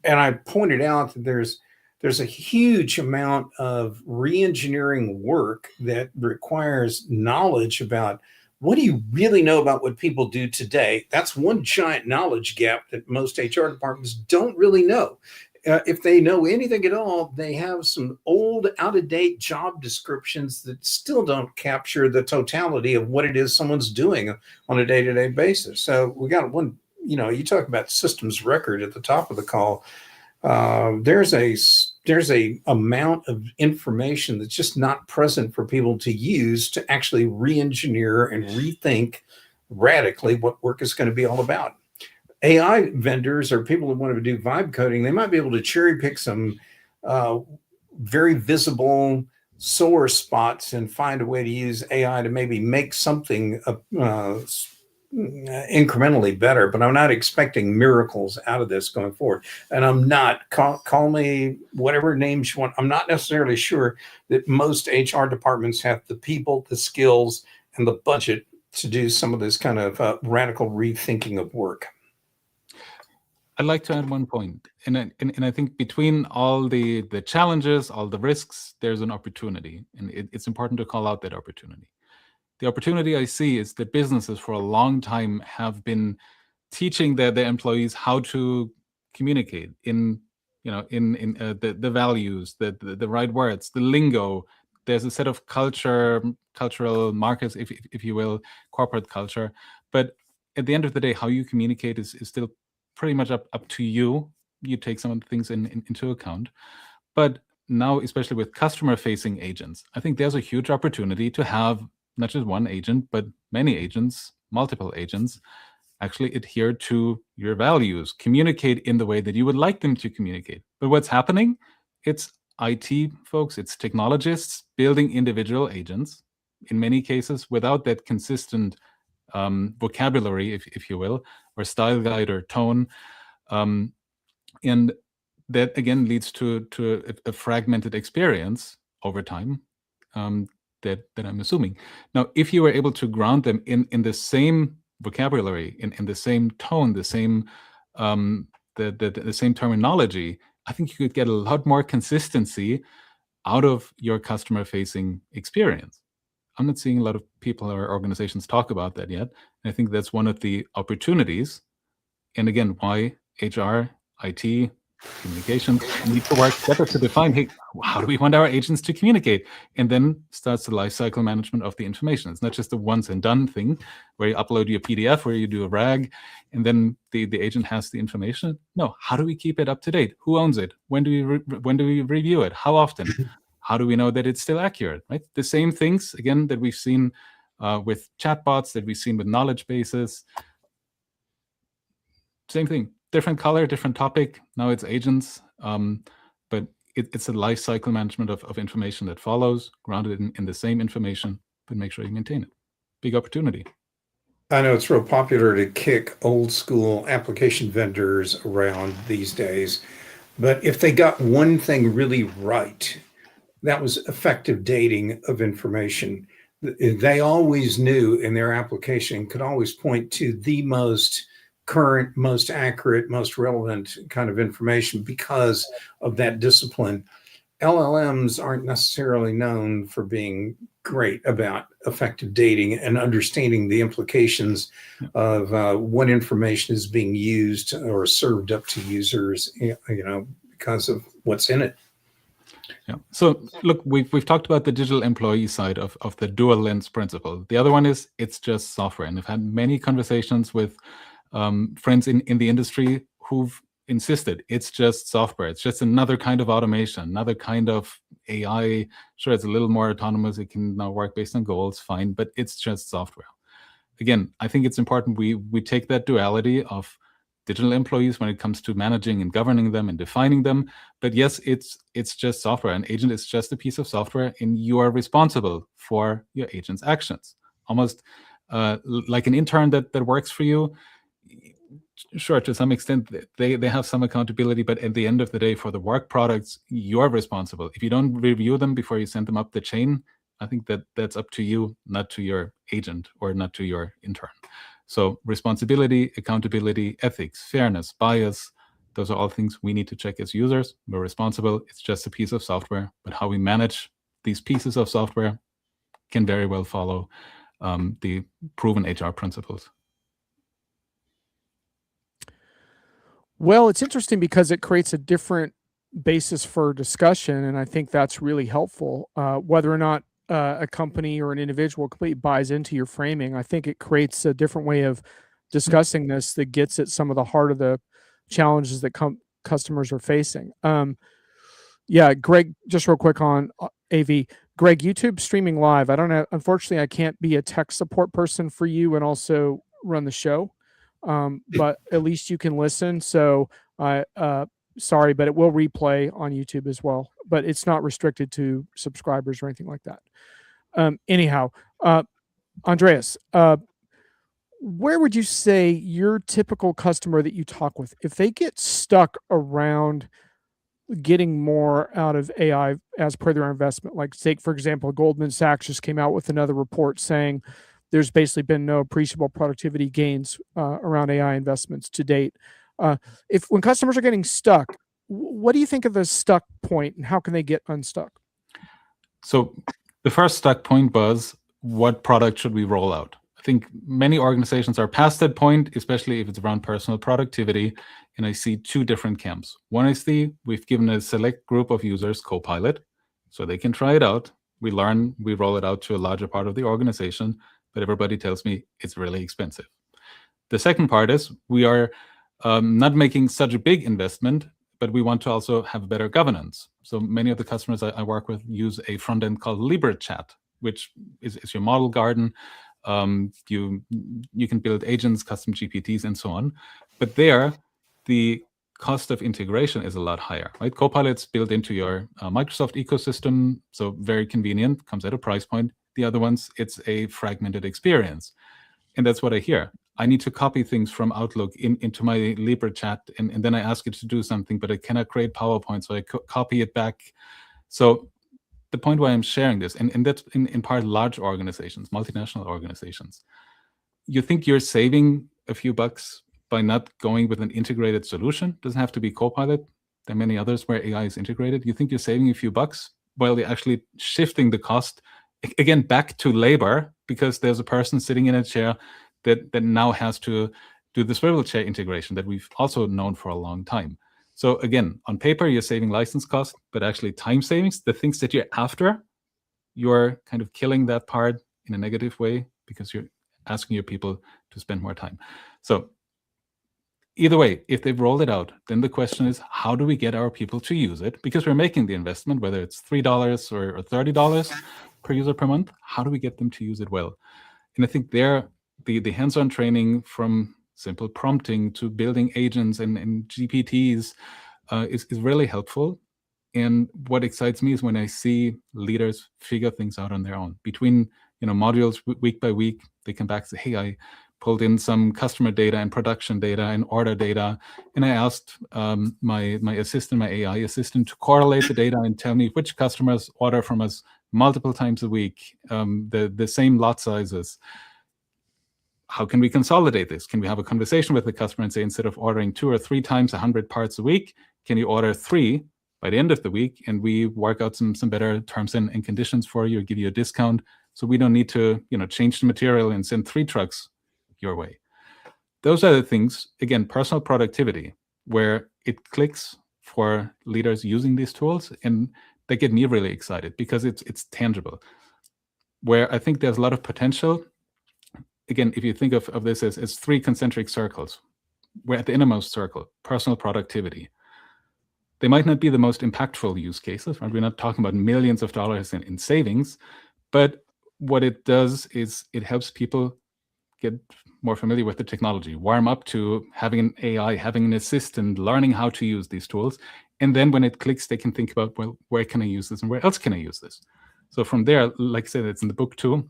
and I pointed out that there's a huge amount of re-engineering work that requires knowledge about what do you really know about what people do today. That's one giant knowledge gap that most HR departments don't really know. If they know anything at all, they have some old, out-of-date job descriptions that still don't capture the totality of what it is someone's doing on a day-to-day basis. So we got one, you talk about systems record at the top of the call. There's a amount of information that's just not present for people to use to actually re-engineer and rethink radically what work is going to be all about. AI vendors or people who want to do vibe coding, they might be able to cherry pick some very visible sore spots and find a way to use AI to maybe make something incrementally better, but I'm not expecting miracles out of this going forward. And I'm not, call me whatever names you want, I'm not necessarily sure that most HR departments have the people, the skills, and the budget to do some of this kind of radical rethinking of work. I'd like to add one point. And I think between all the challenges, all the risks, there's an opportunity. And it's important to call out that opportunity. The opportunity I see is that businesses for a long time have been teaching their employees how to communicate in the values, the right words, the lingo. There's a set of cultural markers, if you will, corporate culture. But at the end of the day, how you communicate is still pretty much up to you. You take some of the things into account. But now, especially with customer-facing agents, I think there's a huge opportunity to have not just one agent, but many agents, multiple agents, actually adhere to your values, communicate in the way that you would like them to communicate. But what's happening? It's IT folks, it's technologists building individual agents, in many cases, without that consistent vocabulary, if you will, or style guide or tone. And that, again, leads to a fragmented experience over time. That I'm assuming. Now, if you were able to ground them in the same vocabulary, in the same tone, the same the same terminology, I think you could get a lot more consistency out of your customer-facing experience. I'm not seeing a lot of people or organizations talk about that yet. And I think that's one of the opportunities. And again, why HR, IT, Communications need to work better to define, hey, how do we want our agents to communicate? And then starts the lifecycle management of the information. It's not just a once and done thing where you upload your PDF, where you do a RAG, and then the agent has the information. No, how do we keep it up to date? Who owns it? When do we review it? How often? How do we know that it's still accurate? Right? The same things again that we've seen with chatbots, that we've seen with knowledge bases. Same thing, different color, different topic. Now it's agents, but it's a life cycle management of information that follows, grounded in the same information, but make sure you maintain it. Big opportunity. I know it's real popular to kick old school application vendors around these days, but if they got one thing really right, that was effective dating of information. They always knew in their application, could always point to the most current, most accurate, most relevant kind of information because of that discipline. LLMs aren't necessarily known for being great about effective dating and understanding the implications of what information is being used or served up to users, because of what's in it. Yeah. So look, we've talked about the digital employee side of the dual lens principle. The other one is it's just software. And I've had many conversations with friends in the industry who've insisted it's just software. It's just another kind of automation, another kind of AI. Sure, it's a little more autonomous. It can now work based on goals, fine, but it's just software. Again, I think it's important we take that duality of digital employees when it comes to managing and governing them and defining them. But yes, it's just software. An agent is just a piece of software, and you are responsible for your agent's actions. Almost like an intern that works for you. Sure, to some extent, they have some accountability, but at the end of the day, for the work products, you're responsible. If you don't review them before you send them up the chain, I think that's up to you, not to your agent or not to your intern. So responsibility, accountability, ethics, fairness, bias, those are all things we need to check as users. We're responsible. It's just a piece of software, but how we manage these pieces of software can very well follow the proven HR principles. Well, it's interesting because it creates a different basis for discussion, and I think that's really helpful. Whether or not a company or an individual completely buys into your framing, I think it creates a different way of discussing this that gets at some of the heart of the challenges that customers are facing. Yeah, Greg, just real quick on AV. Greg, YouTube streaming live. I don't know. Unfortunately, I can't be a tech support person for you and also run the show. But at least you can listen. So sorry, but it will replay on YouTube as well. But it's not restricted to subscribers or anything like that. Anyhow, Andreas, where would you say your typical customer that you talk with, if they get stuck around getting more out of AI as per their investment, like say, for example, Goldman Sachs just came out with another report saying there's basically been no appreciable productivity gains around AI investments to date. When customers are getting stuck, what do you think of the stuck point, and how can they get unstuck? So the first stuck point was, what product should we roll out? I think many organizations are past that point, especially if it's around personal productivity. And I see two different camps. One is we've given a select group of users Copilot, so they can try it out. We learn, we roll it out to a larger part of the organization, but everybody tells me it's really expensive. The second part is we are not making such a big investment, but we want to also have better governance. So many of the customers I work with use a front end called LibreChat, which is your model garden. You can build agents, custom GPTs, and so on. But there, the cost of integration is a lot higher, right? Copilot's built into your Microsoft ecosystem, so very convenient, comes at a price point. The other ones, it's a fragmented experience. And that's what I hear. I need to copy things from Outlook into my LibreChat, and then I ask it to do something, but I cannot create PowerPoint, so I copy it back. So the point why I'm sharing this, and that's in part large organizations, multinational organizations, you think you're saving a few bucks by not going with an integrated solution. Doesn't have to be Copilot. There are many others where AI is integrated. You think you're saving a few bucks while you're actually shifting the cost, again, back to labor, because there's a person sitting in a chair that now has to do the swivel chair integration that we've also known for a long time. So again, on paper, you're saving license costs, but actually time savings, the things that you're after, you're kind of killing that part in a negative way because you're asking your people to spend more time. So either way, if they've rolled it out, then the question is, how do we get our people to use it? Because we're making the investment, whether it's $3 or $30 per user per month, how do we get them to use it well? And I think there, the hands-on training from simple prompting to building agents and GPTs is really helpful. And what excites me is when I see leaders figure things out on their own. Between modules week by week, they come back and say, hey, I pulled in some customer data and production data and order data, and I asked my assistant, my AI assistant, to correlate the data and tell me which customers order from us multiple times a week, the same lot sizes. How can we consolidate this? Can we have a conversation with the customer and say, instead of ordering 2 or 3 times 100 parts a week, can you order 3 by the end of the week, and we work out some better terms and conditions for you, or give you a discount, so we don't need to change the material and send 3 trucks your way. Those are the things, again, personal productivity, where it clicks for leaders using these tools, and they get me really excited because it's tangible. Where I think there's a lot of potential, again, if you think of this as 3 concentric circles, where at the innermost circle, personal productivity, they might not be the most impactful use cases, right? We're not talking about millions of dollars in savings, but what it does is it helps people get more familiar with the technology, warm up to having an AI, having an assistant, learning how to use these tools. And then when it clicks, they can think about, well, where can I use this and where else can I use this? So from there, like I said, it's in the book too.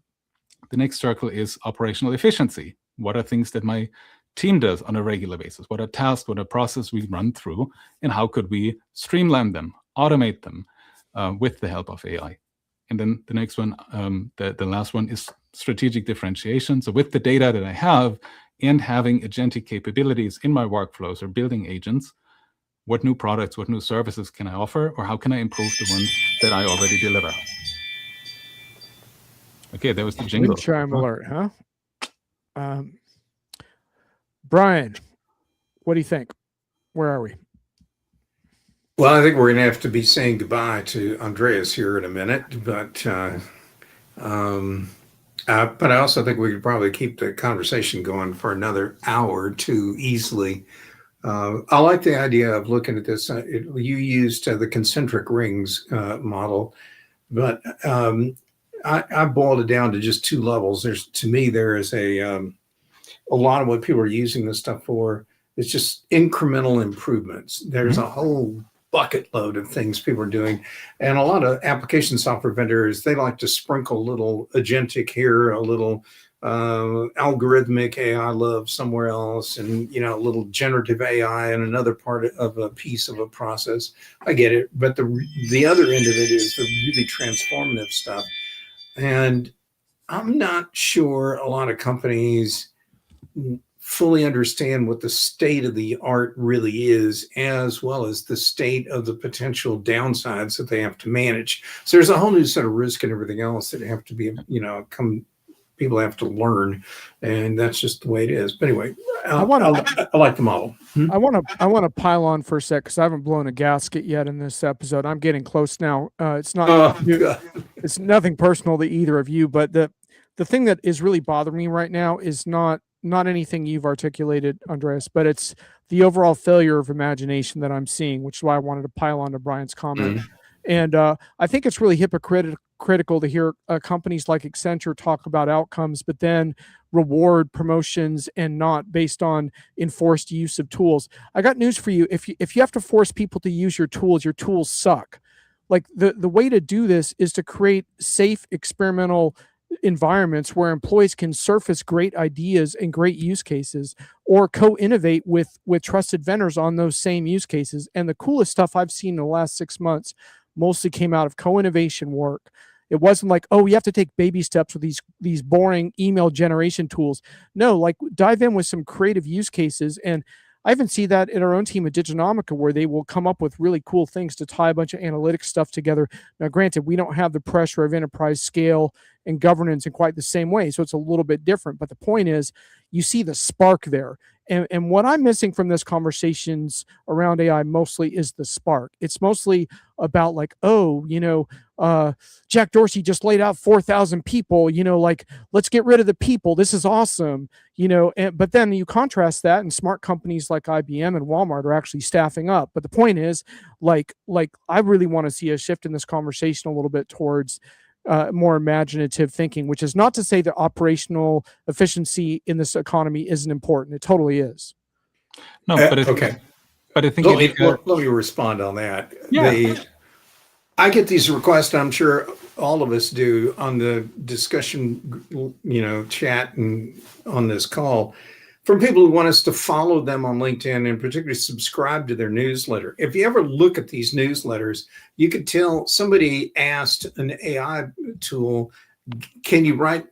The next circle is operational efficiency. What are things that my team does on a regular basis? What are tasks, what are processes we run through, and how could we streamline them, automate them with the help of AI? And then the next one, the last one, is strategic differentiation. So with the data that I have and having agentic capabilities in my workflows or building agents, what new products, what new services can I offer, or how can I improve the ones that I already deliver? Okay, that was the jingle. Wind chime alert, huh? Brian, what do you think? Where are we? Well, I think we're going to have to be saying goodbye to Andreas here in a minute, but I also think we could probably keep the conversation going for another hour or two easily. I like the idea of looking at this. You used the concentric rings model, but I boiled it down to just 2 levels. To me, there is a lot of what people are using this stuff for. It's just incremental improvements. There's a whole bucket load of things people are doing, and a lot of application software vendors, they like to sprinkle a little agentic here, a little algorithmic AI love somewhere else, and a little generative AI in another part of a piece of a process. I get it, but the other end of it is the really transformative stuff, and I'm not sure a lot of companies fully understand what the state of the art really is, as well as the state of the potential downsides that they have to manage. So there's a whole new set of risk and everything else that have to be, people have to learn, and that's just the way it is. But anyway, I like the model. I want to pile on for a sec, because I haven't blown a gasket yet in this episode. I'm getting close now. It's not. It's nothing personal to either of you, but the thing that is really bothering me right now is not anything you've articulated, Andreas, but it's the overall failure of imagination that I'm seeing, which is why I wanted to pile on to Brian's comment. And I think it's really hypocritical to hear companies like Accenture talk about outcomes, but then reward promotions and not based on enforced use of tools. I got news for you. If you have to force people to use your tools suck. Like the way to do this is to create safe experimental environments where employees can surface great ideas and great use cases, or co-innovate with trusted vendors on those same use cases. And the coolest stuff I've seen in the last 6 months mostly came out of co-innovation work. It wasn't like, oh, you have to take baby steps with these boring email generation tools. No, like dive in with some creative use cases. And I even see that in our own team at Diginomica, where they will come up with really cool things to tie a bunch of analytics stuff together. Now, granted, we don't have the pressure of enterprise scale and governance in quite the same way, so it's a little bit different. But the point is, you see the spark there. And what I'm missing from this conversations around AI mostly is the spark. It's mostly about like, oh, Jack Dorsey just laid out 4,000 people, like, let's get rid of the people. This is awesome, but then you contrast that, and smart companies like IBM and Walmart are actually staffing up. But the point is, like I really want to see a shift in this conversation a little bit towards more imaginative thinking, which is not to say that operational efficiency in this economy isn't important. It totally is. No, but okay. But I think let me respond on that. Yeah. I get these requests, I'm sure all of us do, on the discussion, chat and on this call, from people who want us to follow them on LinkedIn and particularly subscribe to their newsletter. If you ever look at these newsletters, you could tell somebody asked an AI tool, can you write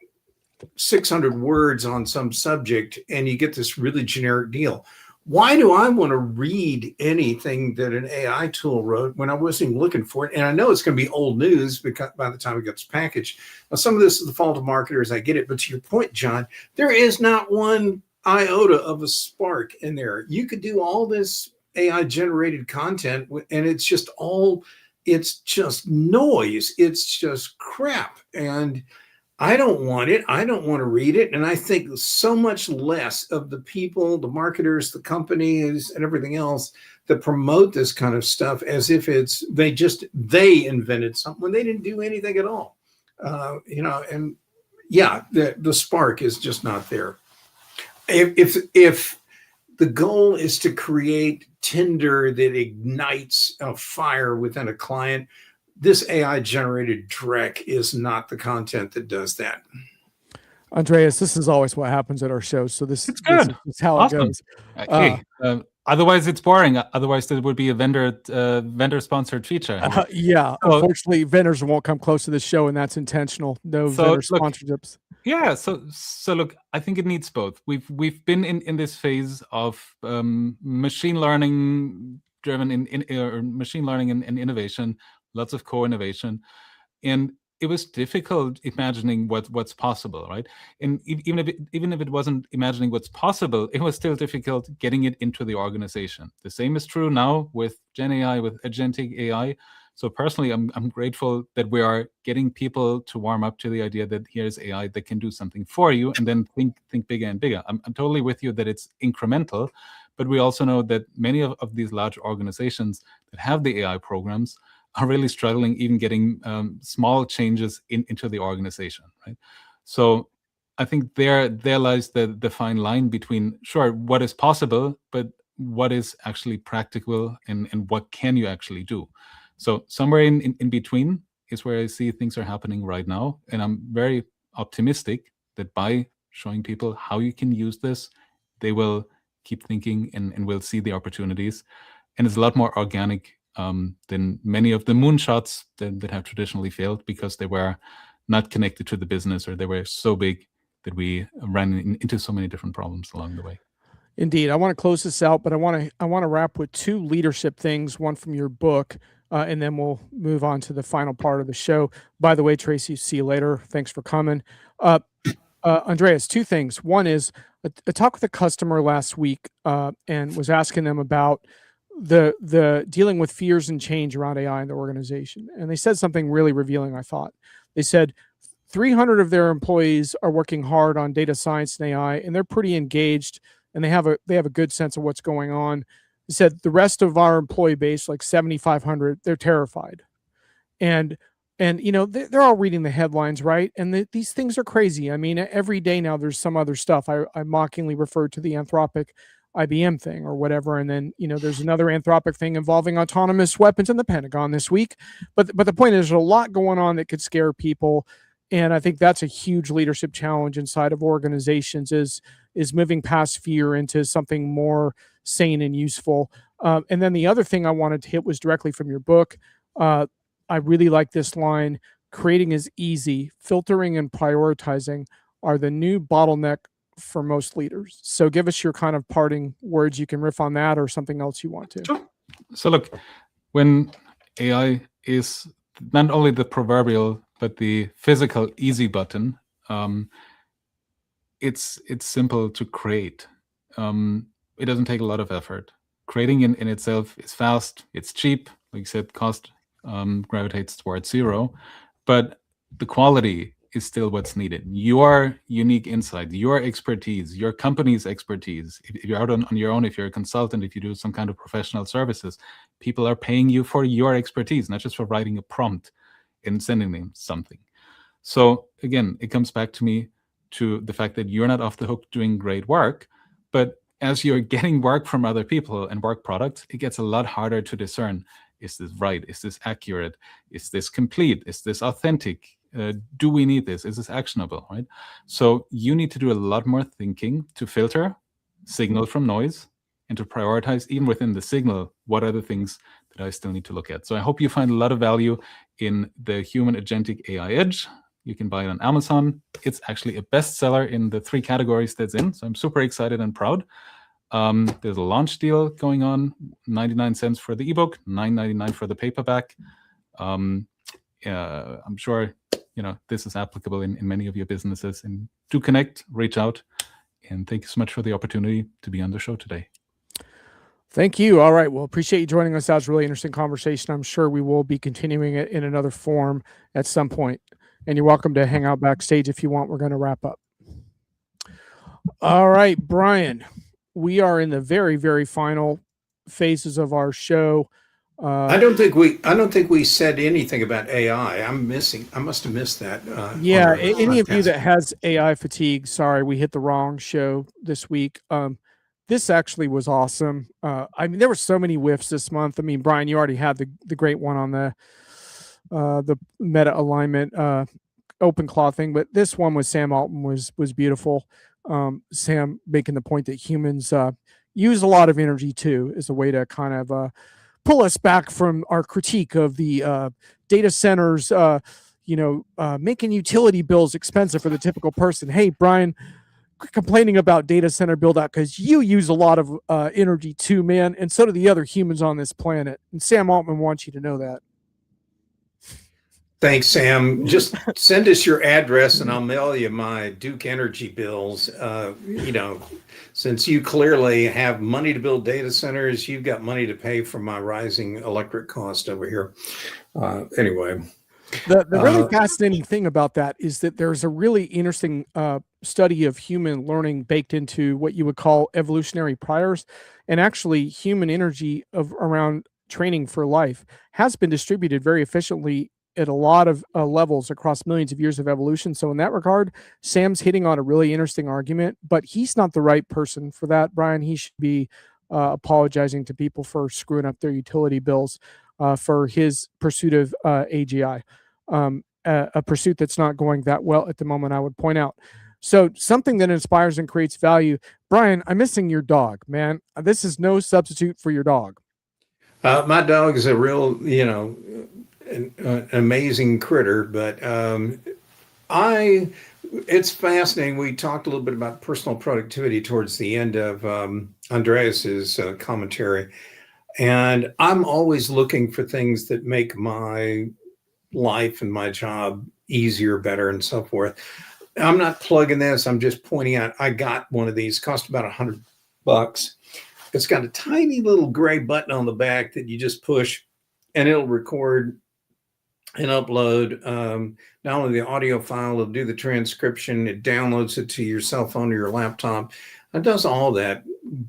600 words on some subject, and you get this really generic deal. Why do I want to read anything that an AI tool wrote when I wasn't even looking for it? And I know it's going to be old news because by the time it gets packaged. Now, some of this is the fault of marketers. I get it. But to your point, John, there is not one iota of a spark in there. You could do all this AI generated content and it's just noise. It's just crap. And I don't want it. I don't want to read it. And I think so much less of the people, the marketers, the companies, and everything else that promote this kind of stuff as if they invented something when they didn't do anything at all. The spark is just not there. If the goal is to create tinder that ignites a fire within a client, this AI generated dreck is not the content that does that. Andreas, this is always what happens at our shows. So this is how awesome. It goes. Otherwise, it's boring. Otherwise, there would be a vendor-sponsored feature. Unfortunately, vendors won't come close to this show, and that's intentional. No vendor sponsorships. Yeah. So look, I think it needs both. We've been in this phase of machine learning driven machine learning and innovation. Lots of co-innovation, and it was difficult imagining what's possible, right? And even if it wasn't imagining what's possible, it was still difficult getting it into the organization. The same is true now with Gen AI, with agentic AI. So personally, I'm grateful that we are getting people to warm up to the idea that here's AI that can do something for you, and then think bigger and bigger. I'm totally with you that it's incremental, but we also know that many of these large organizations that have the AI programs are really struggling even getting small changes into the organization, right? So I think there lies the fine line between, sure, what is possible, but what is actually practical and what can you actually do? So somewhere in between is where I see things are happening right now. And I'm very optimistic that by showing people how you can use this, they will keep thinking and will see the opportunities. And it's a lot more organic than many of the moonshots that have traditionally failed because they were not connected to the business, or they were so big that we ran into so many different problems along the way. Indeed. I want to close this out, but I want to wrap with two leadership things, one from your book, and then we'll move on to the final part of the show. By the way, Tracy, see you later. Thanks for coming. Andreas, two things. One is I talked with a customer last week and was asking them about the dealing with fears and change around AI in the organization. And they said something really revealing, I thought. They said 300 of their employees are working hard on data science and AI, and they're pretty engaged, and they have a good sense of what's going on. They said the rest of our employee base, like 7,500, they're terrified. And they're all reading the headlines, right? And these things are crazy. I mean, every day now there's some other stuff. I mockingly referred to the Anthropic IBM thing or whatever. And then, there's another Anthropic thing involving autonomous weapons in the Pentagon this week. But the point is, there's a lot going on that could scare people. And I think that's a huge leadership challenge inside of organizations is moving past fear into something more sane and useful. And then the other thing I wanted to hit was directly from your book. I really like this line: creating is easy, filtering and prioritizing are the new bottleneck for most leaders. So give us your kind of parting words. You can riff on that or something else you want to. Sure. So look, when AI is not only the proverbial, but the physical easy button, it's simple to create. It doesn't take a lot of effort. Creating in itself is fast. It's cheap. Like you said, cost gravitates towards zero, but the quality is still what's needed. Your unique insight, your expertise, your company's expertise. If you're out on your own, if you're a consultant, if you do some kind of professional services, people are paying you for your expertise, not just for writing a prompt and sending them something. So again, it comes back to the fact that you're not off the hook doing great work, but as you're getting work from other people and work products, it gets a lot harder to discern, is this right? Is this accurate? Is this complete? Is this authentic? Do we need this? Is this actionable, right? So you need to do a lot more thinking to filter signal from noise and to prioritize, even within the signal, what are the things that I still need to look at. So I hope you find a lot of value in the HUMAN Agentic AI Edge. You can buy it on Amazon. It's actually a bestseller in the 3 categories that's in. So I'm super excited and proud. There's a launch deal going on, 99 cents for the ebook, $9.99 for the paperback. I'm sure this is applicable in many of your businesses. And do connect, reach out. And thank you so much for the opportunity to be on the show today. Thank you. All right. Well, appreciate you joining us. That was a really interesting conversation. I'm sure we will be continuing it in another form at some point. And you're welcome to hang out backstage if you want. We're going to wrap up. All right, Brian, we are in the very, very final phases of our show. I don't think we said anything about AI. I must have missed that. Yeah. Any of you that has AI fatigue, sorry, we hit the wrong show this week. This actually was awesome. I mean, there were so many whiffs this month. I mean, Brian, you already had the great one on the meta alignment open claw thing, but this one with Sam Altman was beautiful. Sam making the point that humans use a lot of energy too, as a way to kind of pull us back from our critique of the data centers, making utility bills expensive for the typical person. Hey, Brian, complaining about data center build out because you use a lot of energy too, man, and so do the other humans on this planet. And Sam Altman wants you to know that. Thanks, Sam. Just send us your address and I'll mail you my Duke Energy bills. Since you clearly have money to build data centers, you've got money to pay for my rising electric cost over here. Anyway. The really fascinating thing about that is that there's a really interesting study of human learning baked into what you would call evolutionary priors. And actually, human energy around training for life has been distributed very efficiently at a lot of levels across millions of years of evolution. So in that regard, Sam's hitting on a really interesting argument, but he's not the right person for that, Brian. He should be apologizing to people for screwing up their utility bills for his pursuit of AGI, a pursuit that's not going that well at the moment, I would point out. So something that inspires and creates value. Brian, I'm missing your dog, man. This is no substitute for your dog. My dog is a real, an amazing critter, but it's fascinating. We talked a little bit about personal productivity towards the end of Andreas's commentary, and I'm always looking for things that make my life and my job easier, better, and so forth. I'm not plugging this. I'm just pointing out, I got one of these, cost about $100. It's got a tiny little gray button on the back that you just push and it'll record and upload not only the audio file, it'll do the transcription, it downloads it to your cell phone or your laptop. It does all that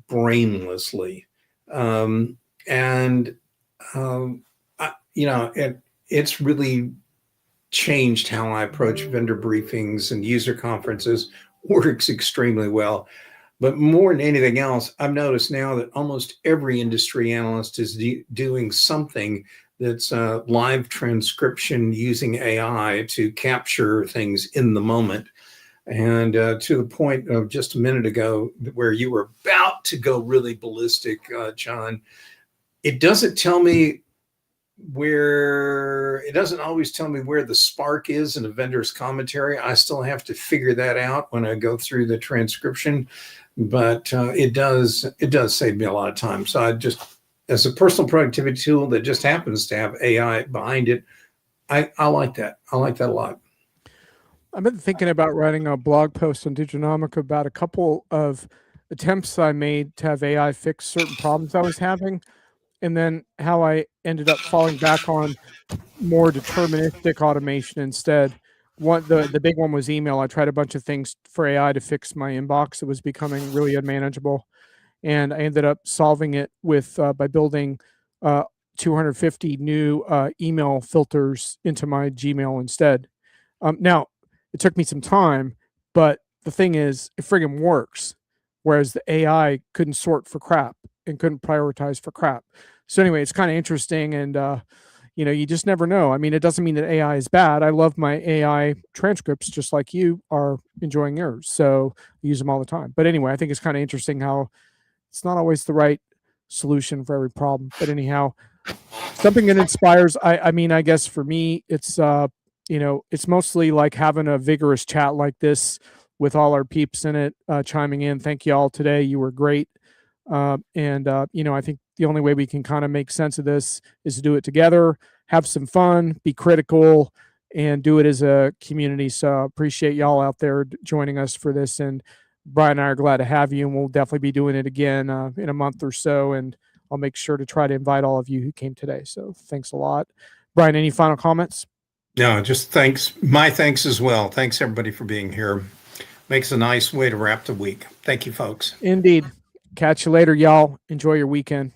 brainlessly. It's really changed how I approach vendor briefings and user conferences. Works extremely well. But more than anything else, I've noticed now that almost every industry analyst is doing something that's live transcription using AI to capture things in the moment. And to the point of just a minute ago where you were about to go really ballistic, John, it doesn't always tell me where the spark is in a vendor's commentary. I still have to figure that out when I go through the transcription, but it does save me a lot of time. So I just, as a personal productivity tool that just happens to have AI behind it, I like that. I like that a lot. I've been thinking about writing a blog post on Diginomic about a couple of attempts I made to have AI fix certain problems I was having, and then how I ended up falling back on more deterministic automation instead. The big one was email. I tried a bunch of things for AI to fix my inbox. It was becoming really unmanageable, and I ended up solving it with by building 250 new email filters into my Gmail instead. Now, it took me some time, but the thing is, it friggin' works. Whereas the AI couldn't sort for crap and couldn't prioritize for crap. So anyway, it's kind of interesting, and you just never know. I mean, it doesn't mean that AI is bad. I love my AI transcripts just like you are enjoying yours. So I use them all the time. But anyway, I think it's kind of interesting how it's not always the right solution for every problem. But anyhow, something that inspires. I mean, I guess for me, it's it's mostly like having a vigorous chat like this with all our peeps in it chiming in. Thank you all today. You were great. And I think the only way we can kind of make sense of this is to do it together, have some fun, be critical, and do it as a community. So appreciate y'all out there joining us for this. And Brian and I are glad to have you, and we'll definitely be doing it again in a month or so. And I'll make sure to try to invite all of you who came today. So thanks a lot. Brian, any final comments? No, just thanks. My thanks as well. Thanks everybody for being here. Makes a nice way to wrap the week. Thank you, folks. Indeed. Catch you later, y'all. Enjoy your weekend.